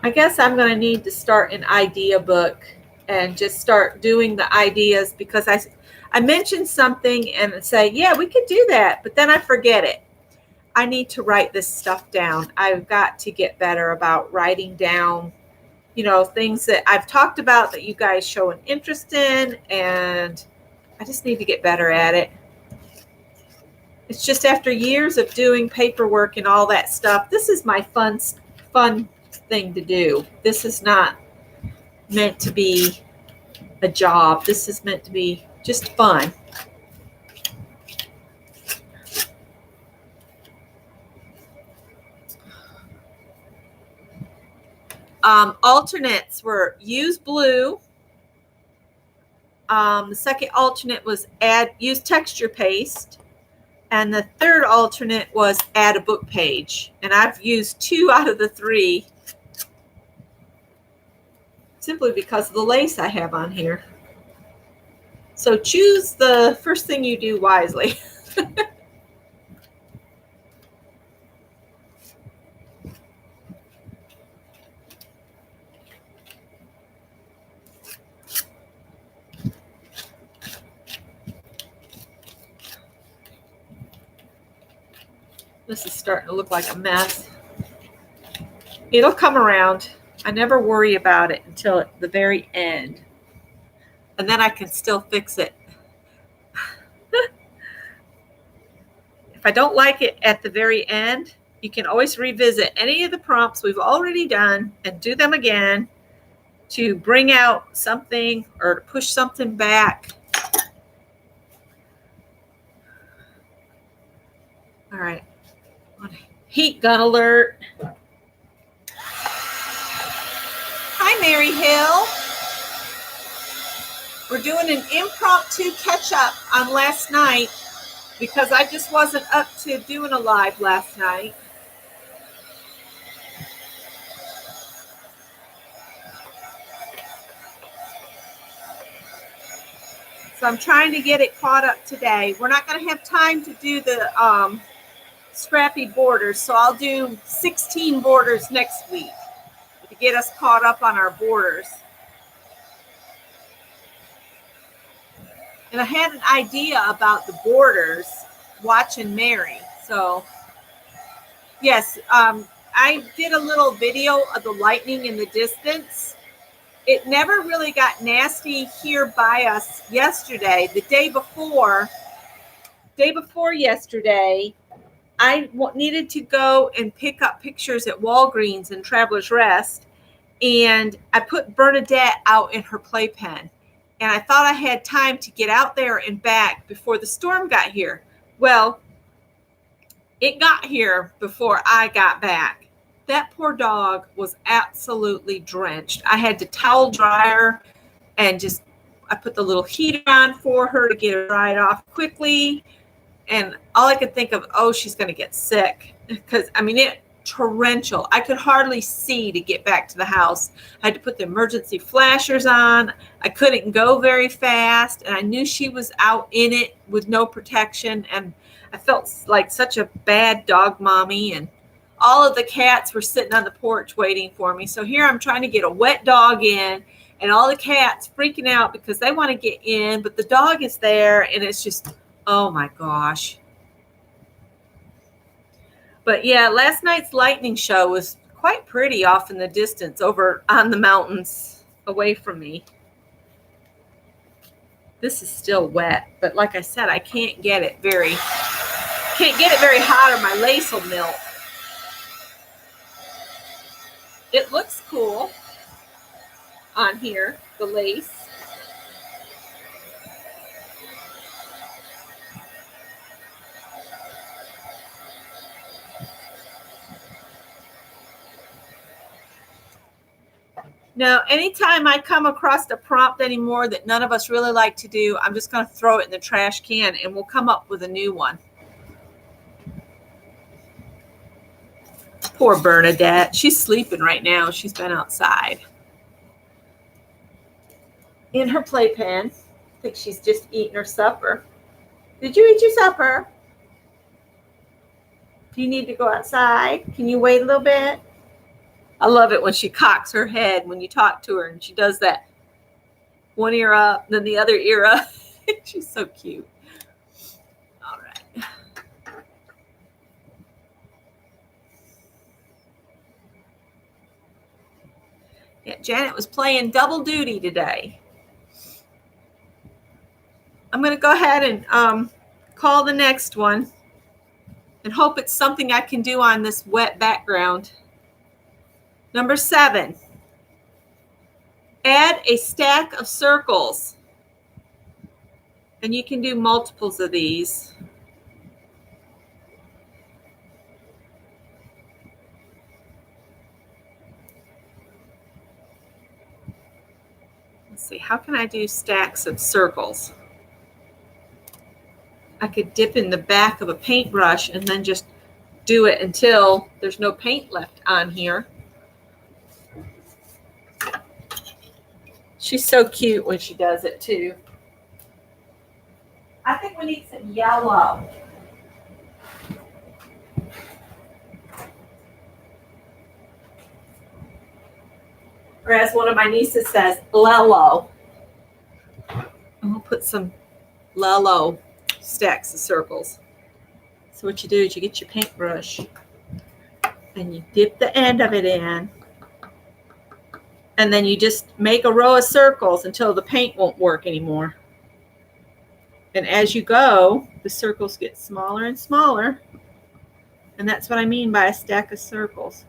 I guess I'm going to need to start an idea book and just start doing the ideas because I mentioned something and say, yeah, we could do that, but then I forget it. I need to write this stuff down. I've got to get better about writing down, things that I've talked about that you guys show an interest in, and I just need to get better at it. It's just after years of doing paperwork and all that stuff, this is my fun thing to do. This is not meant to be a job. This is meant to be just fun. Alternates were use blue. The second alternate was use texture paste. And the third alternate was add a book page. And I've used 2 out of the 3 simply because of the lace I have on here. So choose the first thing you do wisely. This is starting to look like a mess. It'll come around. I never worry about it until the very end. And then I can still fix it. If I don't like it at the very end, you can always revisit any of the prompts we've already done and do them again to bring out something or to push something back. All right. Heat gun alert. Hi, Mary Hill. We're doing an impromptu catch-up on last night because I just wasn't up to doing a live last night. So I'm trying to get it caught up today. We're not going to have time to do the scrappy borders, so I'll do 16 borders next week to get us caught up on our borders. And I had an idea about the borders watching Mary. So, yes, I did a little video of the lightning in the distance. It never really got nasty here by us yesterday. The day before yesterday, I needed to go and pick up pictures at Walgreens and Travelers Rest, and I put Bernadette out in her playpen. And I thought I had time to get out there and back before the storm got here. Well, it got here before I got back. That poor dog was absolutely drenched. I had to towel dry her and I put the little heater on for her to get her dried off quickly. And all I could think of, she's going to get sick. Because, it torrential. I could hardly see to get back to the house. I had to put the emergency flashers on. I couldn't go very fast. And I knew she was out in it with no protection. And I felt like such a bad dog mommy. And all of the cats were sitting on the porch waiting for me. So here I'm trying to get a wet dog in. And all the cats freaking out because they want to get in. But the dog is there. And it's just, oh my gosh. But yeah, last night's lightning show was quite pretty off in the distance over on the mountains away from me. This is still wet, but like I said, I can't get it very hot or my lace will melt. It looks cool on here, the lace. Now, anytime I come across a prompt anymore that none of us really like to do, I'm just going to throw it in the trash can and we'll come up with a new one. Poor Bernadette. She's sleeping right now. She's been outside. In her playpen. I think she's just eating her supper. Did you eat your supper? Do you need to go outside? Can you wait a little bit? I love it when she cocks her head when you talk to her and she does that one ear up, then the other ear up. She's so cute. All right. Yeah, Janet was playing double duty today. I'm going to go ahead and call the next one and hope it's something I can do on this wet background. Number 7, add a stack of circles. And you can do multiples of these. Let's see, how can I do stacks of circles? I could dip in the back of a paintbrush and then just do it until there's no paint left on here. She's so cute when she does it too. I think we need some yellow. Or as one of my nieces says, Lello. I'm going to put some Lello stacks of circles. So what you do is you get your paintbrush and you dip the end of it in, and then you just make a row of circles until the paint won't work anymore. And as you go, the circles get smaller and smaller. And that's what I mean by a stack of circles.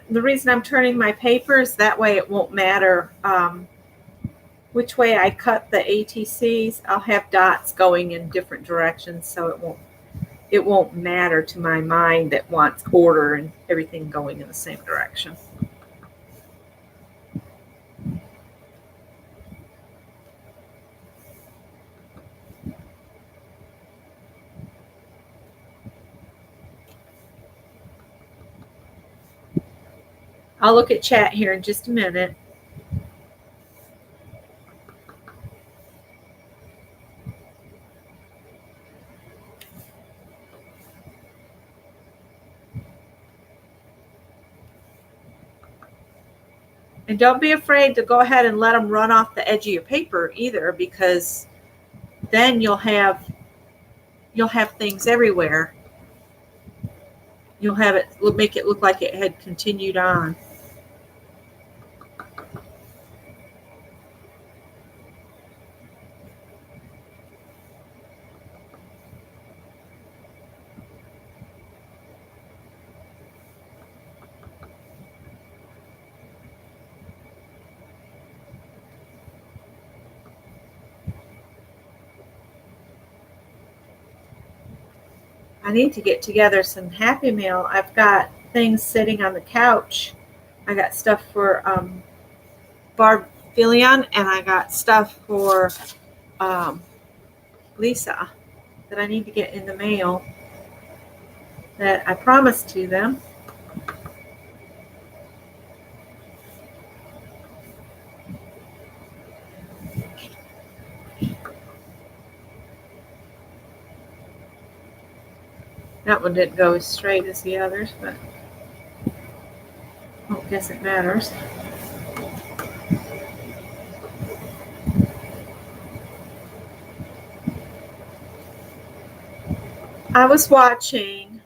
The reason I'm turning my paper is that way it won't matter which way I cut the ATCs. I'll have dots going in different directions, so it won't matter to my mind that wants order and everything going in the same direction. I'll look at chat here in just a minute. And don't be afraid to go ahead and let them run off the edge of your paper either, because then you'll have things everywhere. You'll have it make it look like it had continued on. I need to get together some Happy Meal. I've got things sitting on the couch. I got stuff for Barb Filion, and I got stuff for Lisa that I need to get in the mail that I promised to them. That one didn't go as straight as the others, but I don't guess it matters. I was watching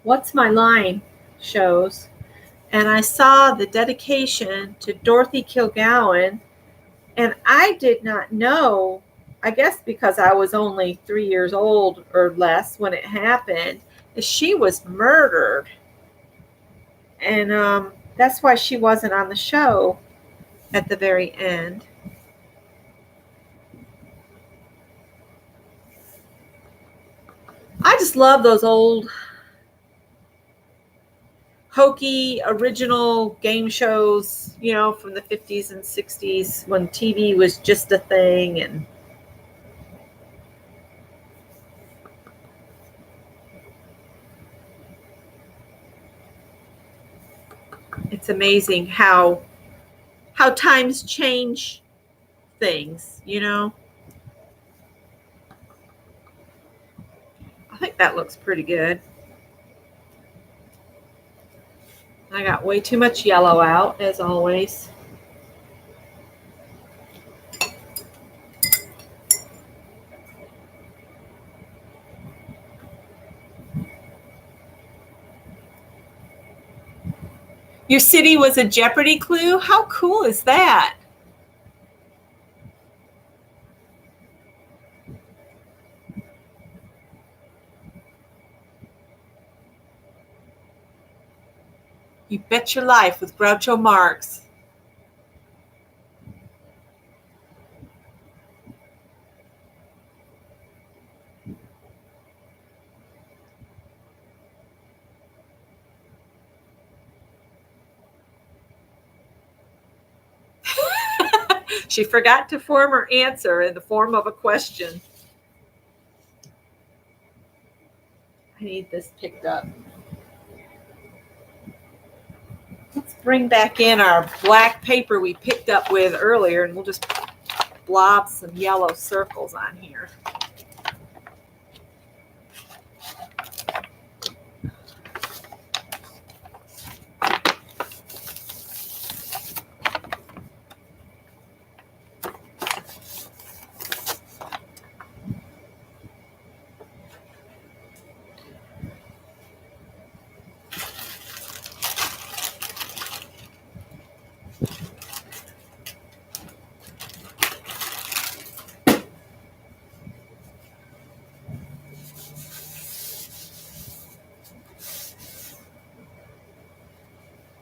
What's My Line shows, and I saw the dedication to Dorothy Kilgallen, and I did not know, I guess because I was only 3 years old or less when it happened, that she was murdered. And that's why she wasn't on the show at the very end. I just love those old hokey original game shows, you know, from the 50s and 60s when TV was just a thing. And it's amazing how times change things, you know. I think that looks pretty good. I got way too much yellow out, as always. Your city was a Jeopardy clue? How cool is that? You bet your life with Groucho Marx. She forgot to form her answer in the form of a question. I need this picked up. Let's bring back in our black paper we picked up with earlier, and we'll just blob some yellow circles on here.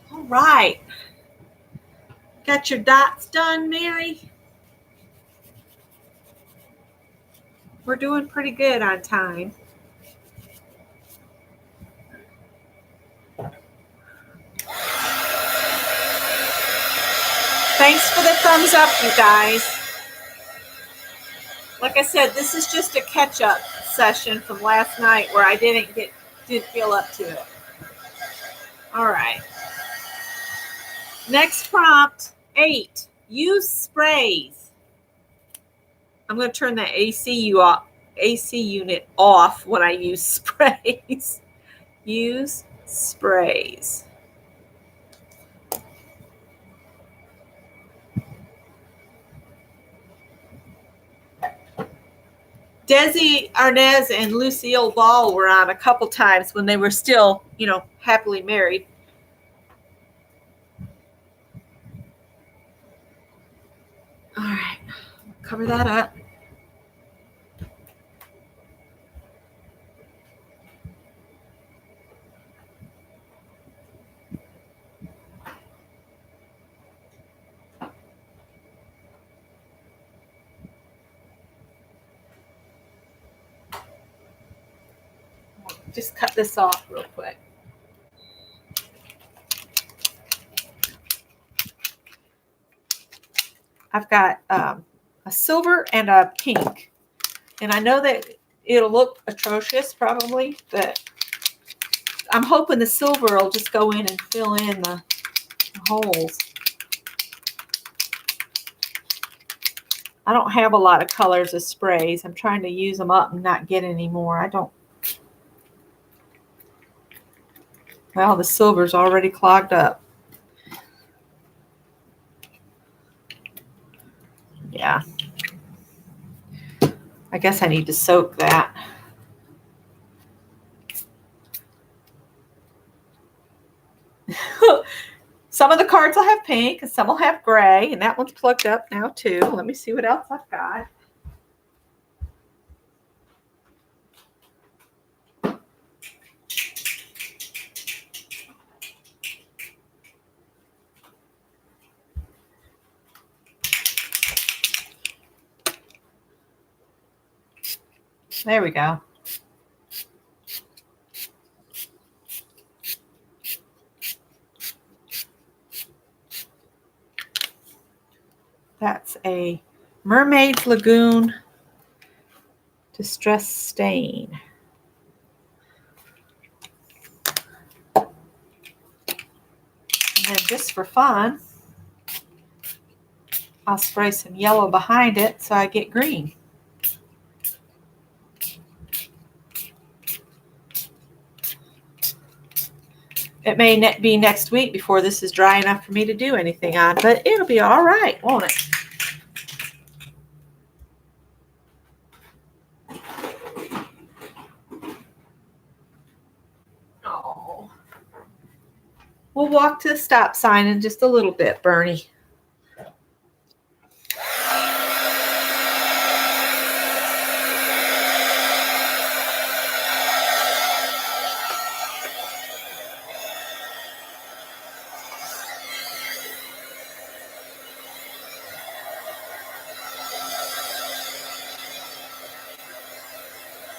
All right. Got your dots done, Mary? We're doing pretty good on time. Thanks for the thumbs up, you guys. Like I said, this is just a catch-up session from last night where I didn't feel up to it. All right. Next prompt, 8. Use sprays. I'm going to turn the AC unit off when I use sprays. Use sprays. Desi Arnaz and Lucille Ball were on a couple times when they were still, happily married. All right, cover that up. Just cut this off real quick. I've got a silver and a pink. And I know that it'll look atrocious probably, but I'm hoping the silver will just go in and fill in the holes. I don't have a lot of colors of sprays. I'm trying to use them up and not get any more. Well, the silver's already clogged up. Yeah. I guess I need to soak that. Some of the cards will have pink and some will have gray, and that one's plugged up now too. Let me see what else I've got. There we go. That's a Mermaid's Lagoon Distress Stain. And then just for fun, I'll spray some yellow behind it so I get green. It may be next week before this is dry enough for me to do anything on, but it'll be all right, won't it? Oh. We'll walk to the stop sign in just a little bit, Bernie.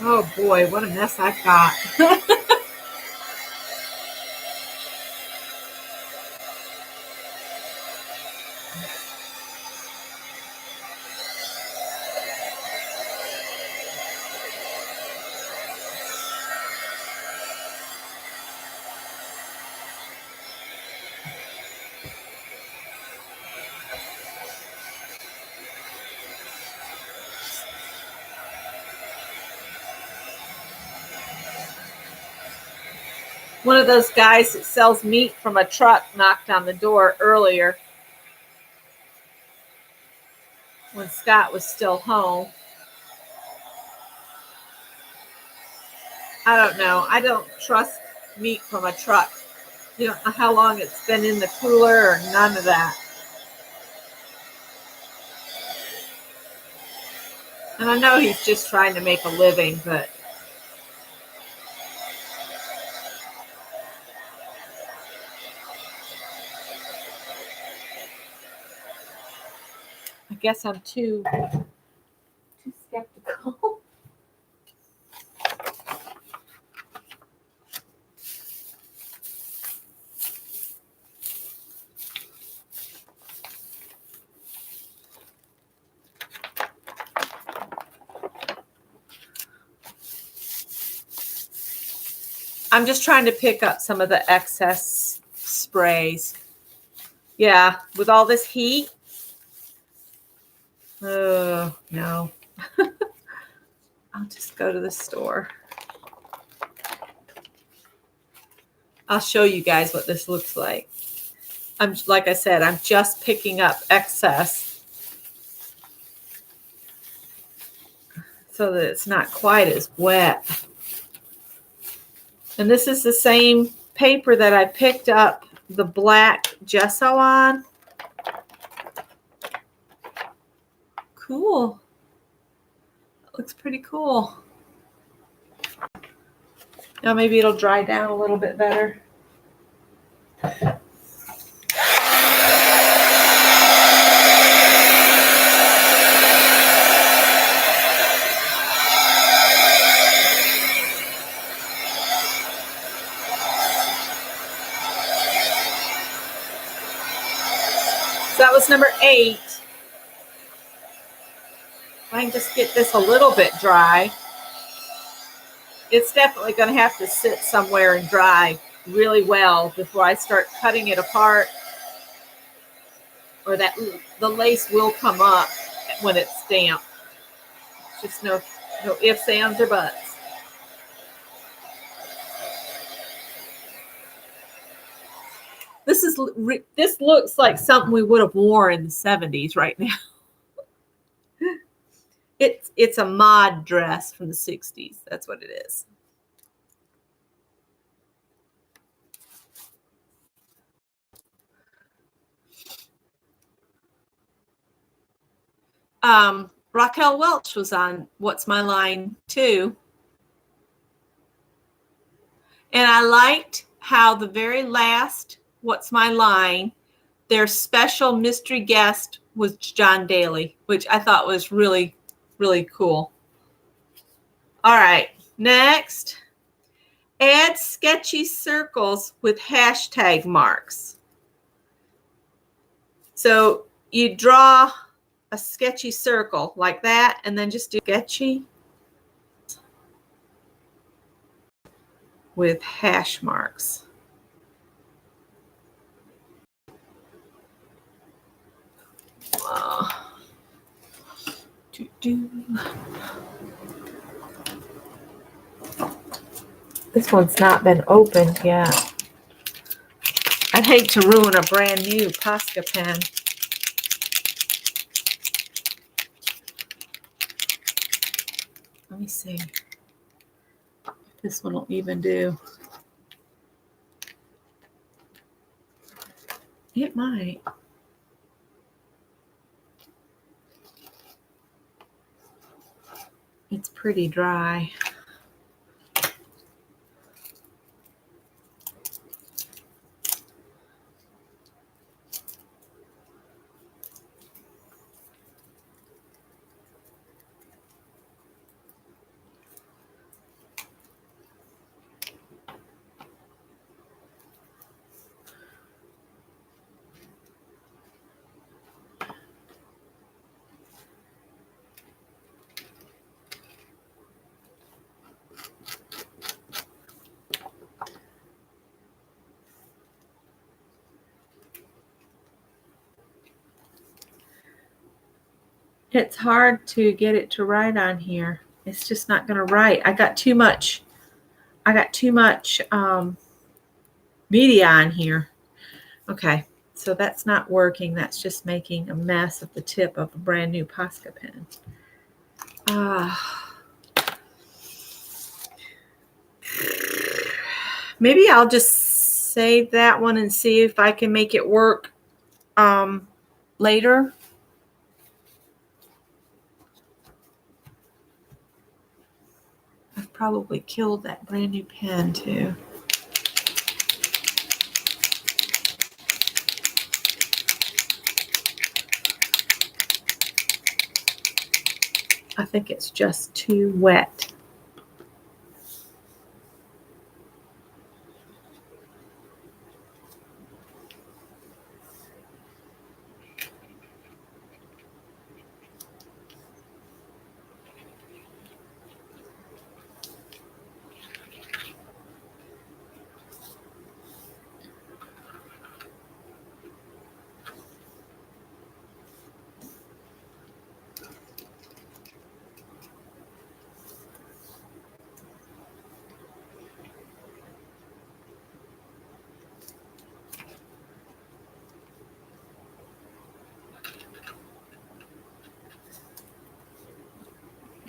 Oh boy, what a mess I've got. One of those guys that sells meat from a truck knocked on the door earlier when Scott was still home. I don't know. I don't trust meat from a truck. You don't know how long it's been in the cooler or none of that. And I know he's just trying to make a living, but I guess I'm too skeptical. I'm just trying to pick up some of the excess sprays. Yeah, with all this heat. Oh, no. I'll just go to the store. I'll show you guys what this looks like. Like I said, I'm just picking up excess so that it's not quite as wet. And this is the same paper that I picked up the black gesso on. Cool. That looks pretty cool. Now maybe it'll dry down a little bit better. So that was number 8. If I can just get this a little bit dry. It's definitely going to have to sit somewhere and dry really well before I start cutting it apart, or that the lace will come up when it's damp. Just no ifs, ands, or buts. This looks like something we would have worn in the 70s right now. It's a mod dress from the 60s. That's what it is. Raquel Welch was on What's My Line too. And I liked how the very last What's My Line, their special mystery guest was John Daly, which I thought was really, really cool. All right, next. Add sketchy circles with hashtag marks. So you draw a sketchy circle like that and then just do sketchy with hash marks. This one's not been opened yet. I'd hate to ruin a brand new Posca pen. Let me see if this one will even do. It might. It's pretty dry. It's hard to get it to write on here. It's just not going to write. I got too much media on here. Okay, so that's not working. That's just making a mess of the tip of a brand new Posca pen. Maybe I'll just save that one and see if I can make it work later. I've probably killed that brand new pen too. I think it's just too wet.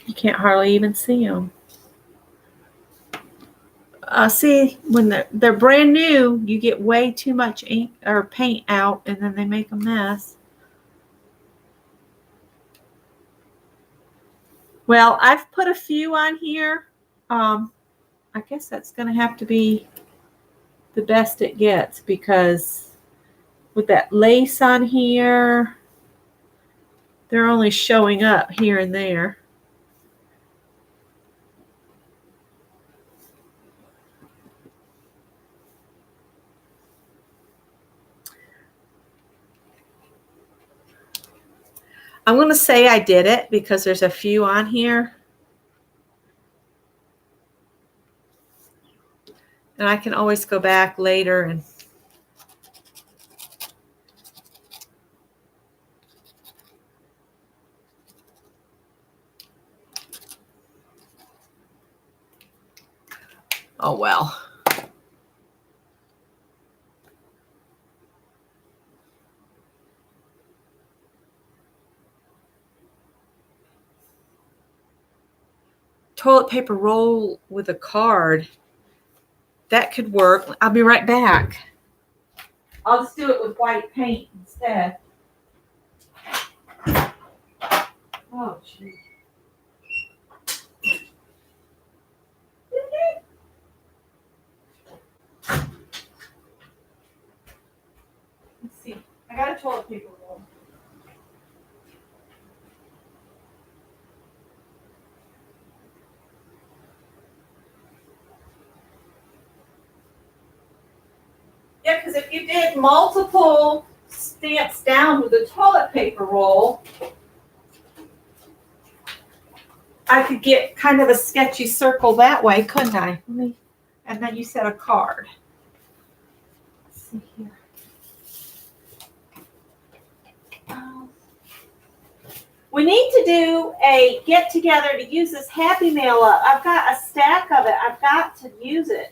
You can't hardly even see them. See, when they're brand new, you get way too much ink or paint out, and then they make a mess. Well, I've put a few on here. I guess that's going to have to be the best it gets, because with that lace on here, they're only showing up here and there. I'm going to say I did it because there's a few on here. And I can always go back later and oh well. Toilet paper roll with a card. That could work. I'll be right back. I'll just do it with white paint instead. Oh, geez. Let's see. I got a toilet paper roll. Yeah, because if you did multiple stamps down with a toilet paper roll, I could get kind of a sketchy circle that way, couldn't I? And then you said a card. Let's see here. We need to do a get together to use this Happy Mail up. I've got a stack of it. I've got to use it.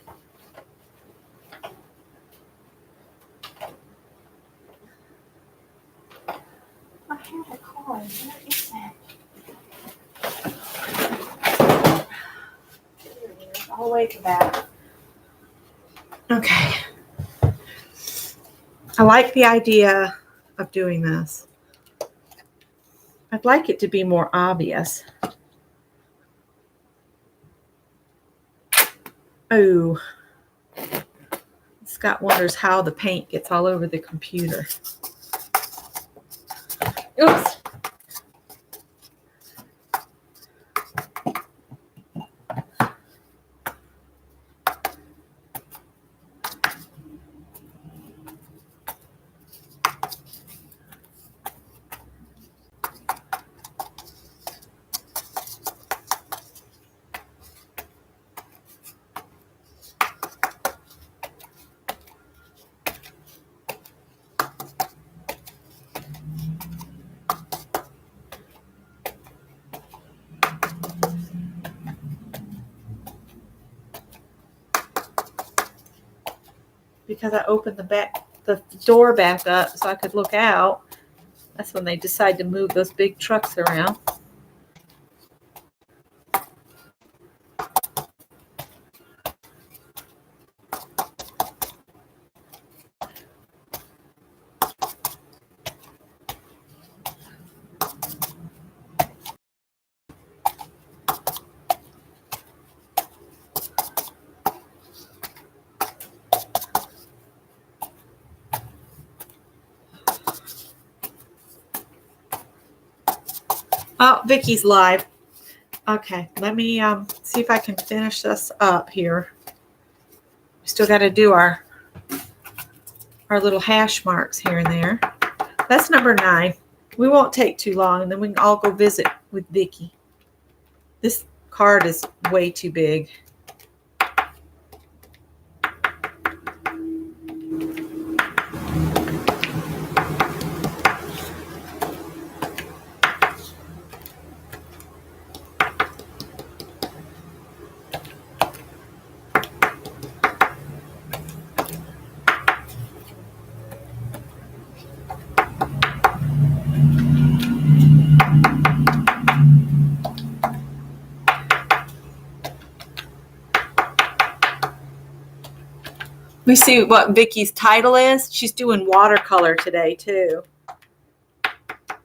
I have a card. Where is that? There it is. I'll wait for that. Okay. I like the idea of doing this. I'd like it to be more obvious. Oh, Scott wonders how the paint gets all over the computer. Oops. Because I opened the door back up so I could look out. That's when they decide to move those big trucks around. Oh, Vicky's live. Okay, let me see if I can finish this up here. We still got to do our little hash marks here and there. That's number 9. We won't take too long, and then we can all go visit with Vicky. This card is way too big. We see what Vicky's title is. She's doing watercolor today too.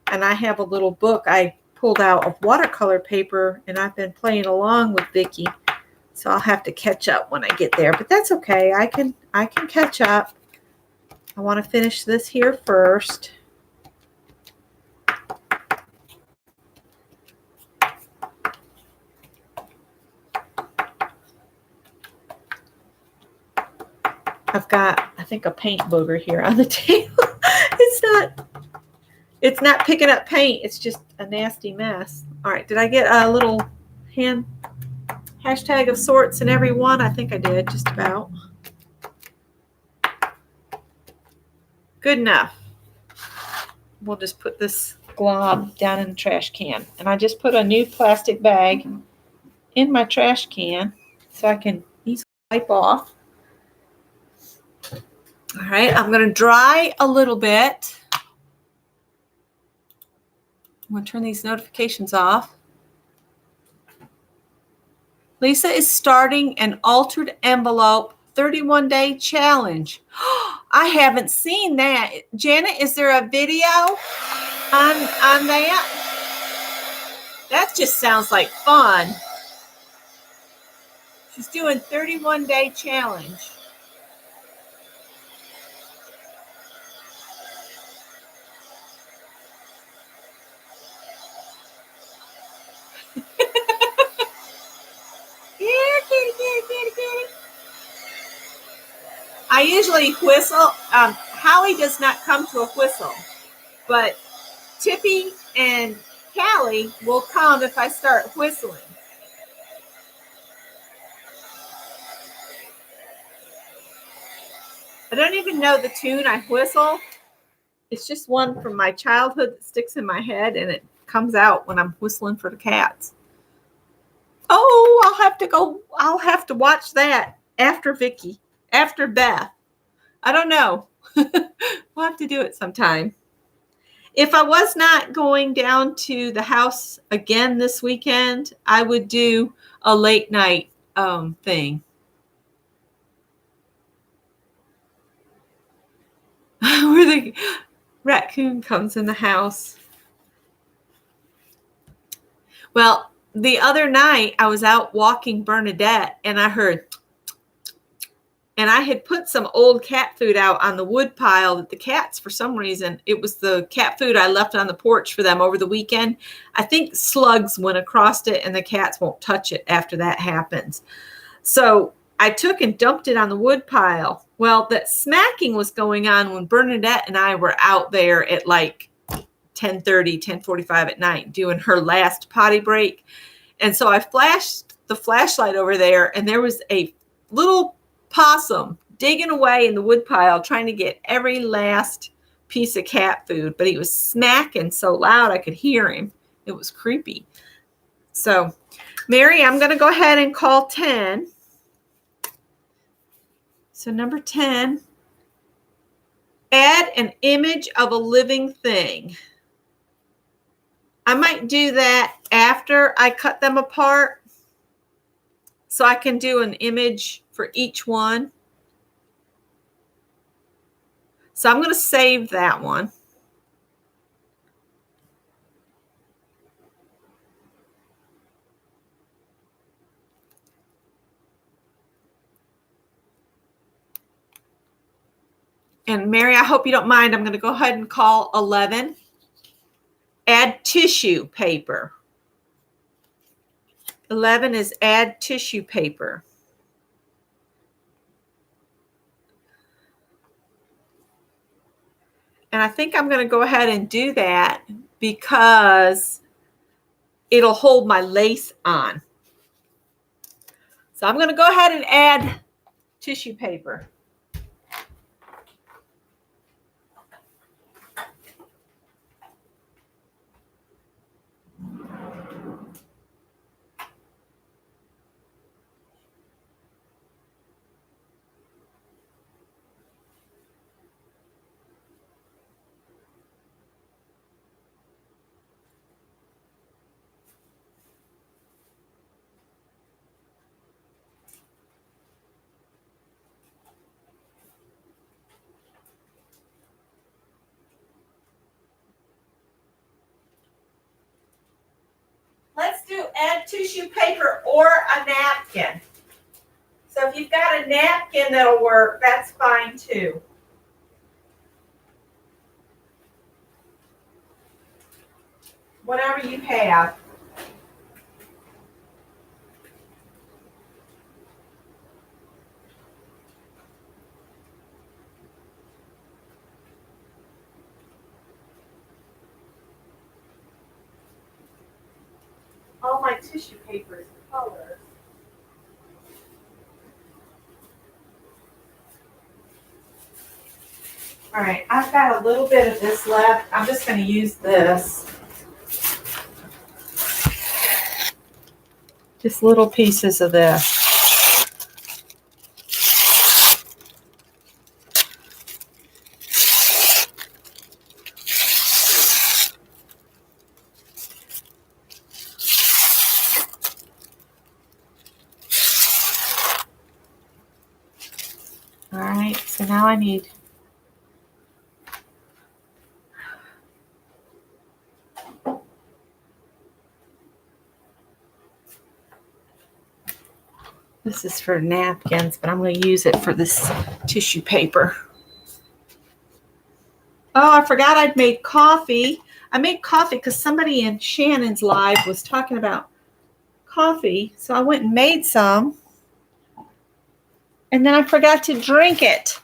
And I have a little book I pulled out of watercolor paper, and I've been playing along with Vicky. So I'll have to catch up when I get there, but that's okay. I can catch up. I want to finish this here first. I've got, I think, a paint booger here on the table. It's not picking up paint. It's just a nasty mess. All right, did I get a little hand hashtag of sorts in every one? I think I did, just about. Good enough. We'll just put this glob down in the trash can. And I just put a new plastic bag in my trash can so I can easily wipe off. All right, I'm going to dry a little bit. I'm going to turn these notifications off. Lisa is starting an altered envelope 31-day challenge. I haven't seen that. Janet, is there a video on that? That just sounds like fun. She's doing 31-day challenge. Kitty. I usually whistle. Howie does not come to a whistle, but Tippy and Callie will come if I start whistling. I don't even know the tune I whistle. It's just one from my childhood that sticks in my head, and it comes out when I'm whistling for the cats. Oh, I'll have to watch that after Vicky, after Beth. I don't know. We'll have to do it sometime. If I was not going down to the house again this weekend, I would do a late night thing. Where the raccoon comes in the house. Well, the other night I was out walking Bernadette and I heard, and I had put some old cat food out on the wood pile that the cats, for some reason, it was the cat food I left on the porch for them over the weekend. I think slugs went across it and the cats won't touch it after that happens. So I took and dumped it on the wood pile. Well, that smacking was going on when Bernadette and I were out there at like 10:30, 10:45 at night doing her last potty break. And so I flashed the flashlight over there and there was a little possum digging away in the wood pile trying to get every last piece of cat food, but he was smacking so loud I could hear him. It was creepy. So, Mary, I'm going to go ahead and call 10. So number 10, add an image of a living thing. I might do that after I cut them apart so I can do an image for each one. So I'm going to save that one. And Mary, I hope you don't mind. I'm going to go ahead and call 11. Add tissue paper. 11 is add tissue paper. And I think I'm going to go ahead and do that because it'll hold my lace on. So I'm going to go ahead and add tissue paper. Let's do add tissue paper or a napkin. So if you've got a napkin that'll work, that's fine too. Whatever you have. All my tissue paper is colors. All right, I've got a little bit of this left. I'm just going to use this. Just little pieces of this. All right, so now I need this is for napkins, but I'm going to use it for this tissue paper. Oh, I forgot I'd made coffee. I made coffee because somebody in Shannon's live was talking about coffee. So I went and made some. And then I forgot to drink it.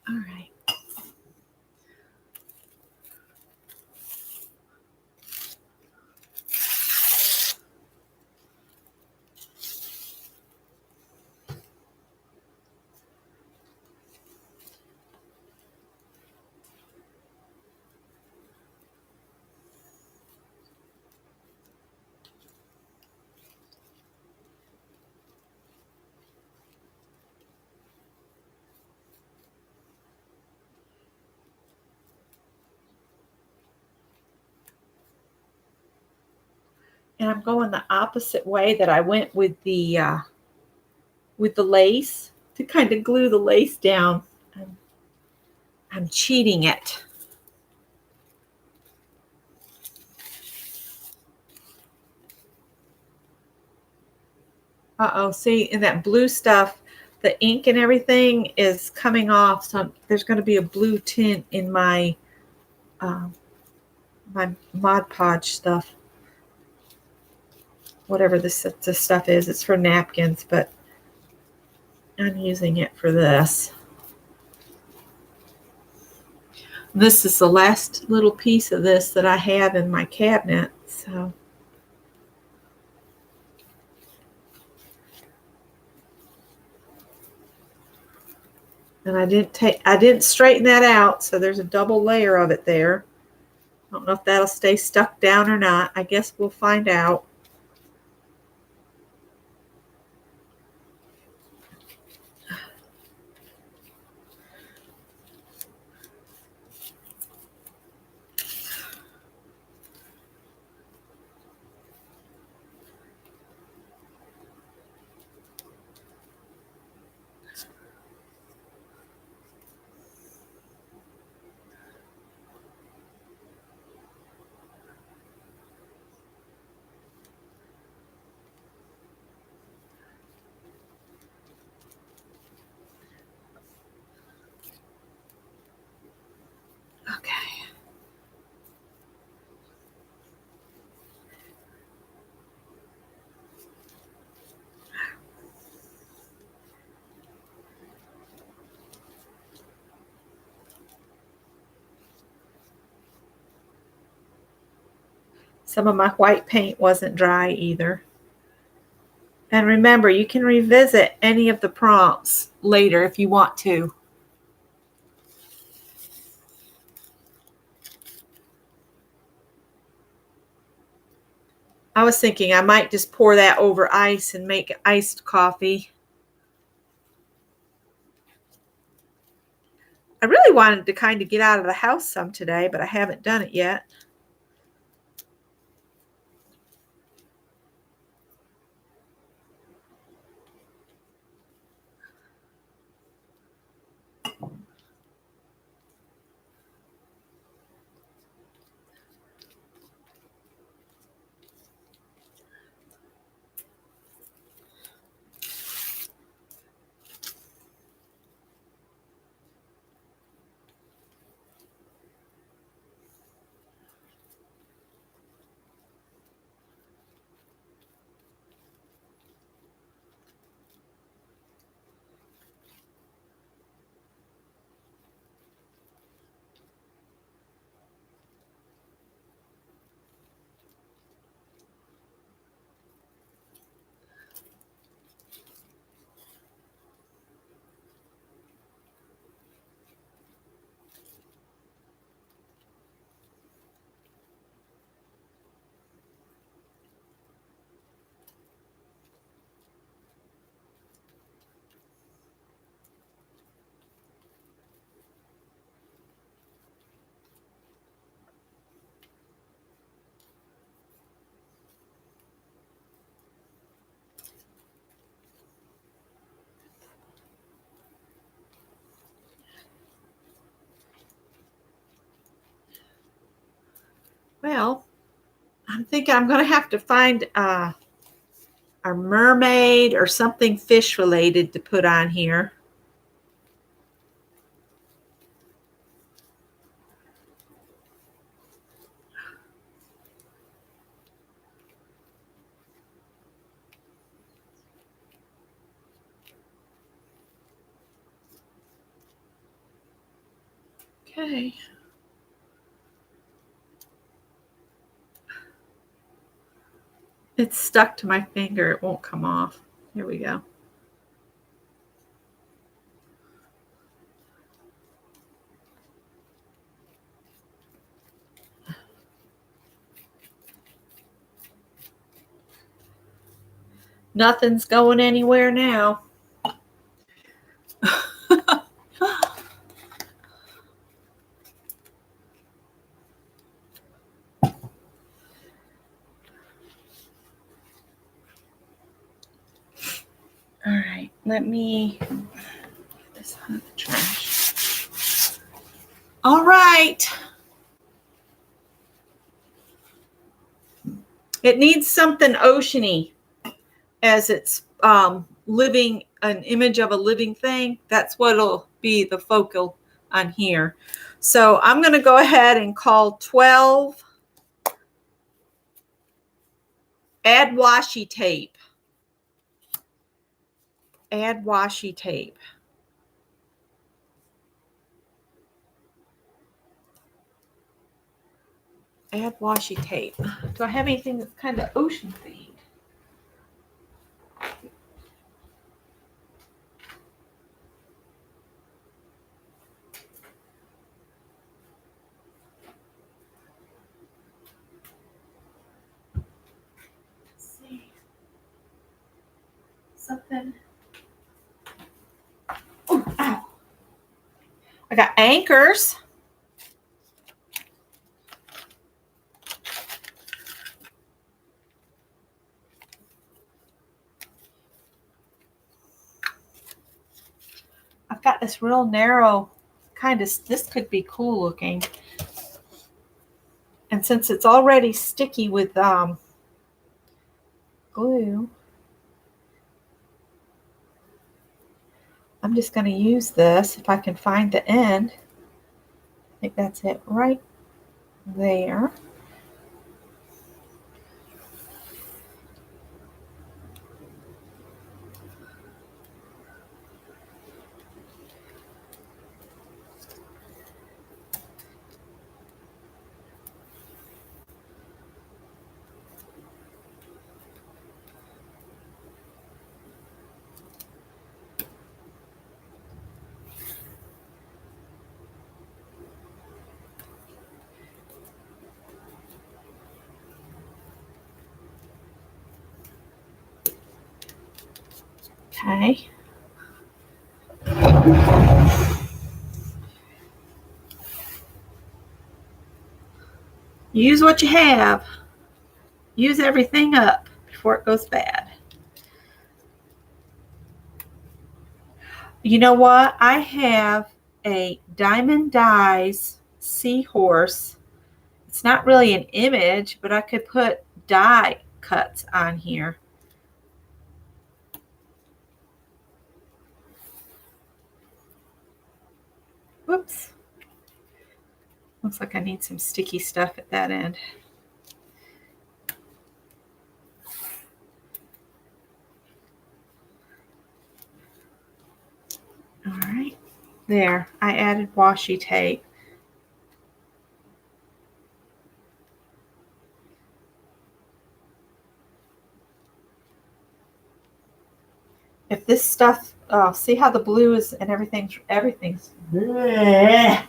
All right. And I'm going the opposite way that I went with the lace to kind of glue the lace down. I'm cheating it. Uh-oh, see, in that blue stuff, the ink and everything is coming off, so there's going to be a blue tint in my my Mod Podge stuff. Whatever this stuff is, it's for napkins, but I'm using it for this. This is the last little piece of this that I have in my cabinet, so. And I didn't straighten that out, so there's a double layer of it there. I don't know if that'll stay stuck down or not. I guess we'll find out. Okay. Some of my white paint wasn't dry either. And remember, you can revisit any of the prompts later if you want to. I was thinking I might just pour that over ice and make iced coffee. I really wanted to kind of get out of the house some today, but I haven't done it yet. Well, I'm thinking I'm going to have to find a mermaid or something fish related to put on here. Okay. It's stuck to my finger. It won't come off. Here we go. Nothing's going anywhere now. Let me put this on the trash. All right. It needs something oceany as it's living, an image of a living thing. That's what'll be the focal on here. So I'm going to go ahead and call 12, add washi tape. Add washi tape. Add washi tape. Do I have anything that's kind of ocean themed? Let's see. Something. Oh, ow. I got anchors. I've got this real narrow kind of, this could be cool looking. And since it's already sticky with glue, I'm just going to use this if I can find the end. I think that's it right there. Okay. Use what you have. Use everything up before it goes bad. You know what? I have a Diamond Dyes seahorse. It's not really an image, but I could put die cuts on here. Whoops. Looks like I need some sticky stuff at that end. All right, there. I added washi tape. If this stuff, see how the blue is and everything's. Bleh.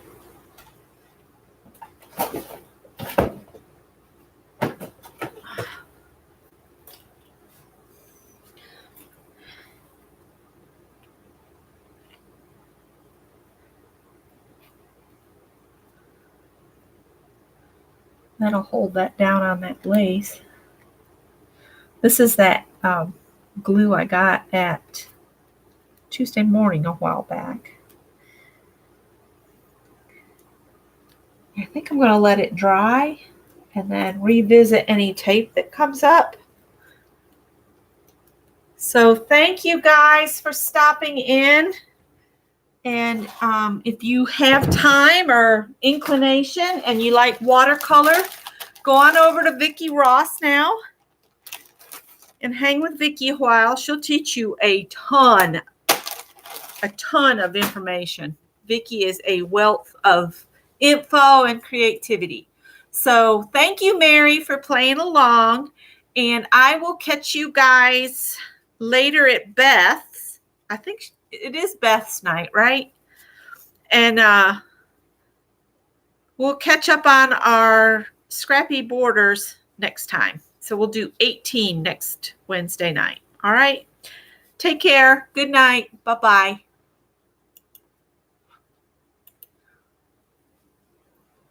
That'll hold that down on that glaze. This is that glue I got at Tuesday morning a while back. I think I'm going to let it dry and then revisit any tape that comes up. So thank you guys for stopping in. And if you have time or inclination and you like watercolor, go on over to Vicki Ross now and hang with Vicki a while. She'll teach you a ton of information. Vicki is a wealth of info and creativity. So thank you, Mary, for playing along. And I will catch you guys later at Beth's. I think it is Beth's night, right? And we'll catch up on our scrappy borders next time. So we'll do 18 next Wednesday night. All right. Take care. Good night. Bye-bye.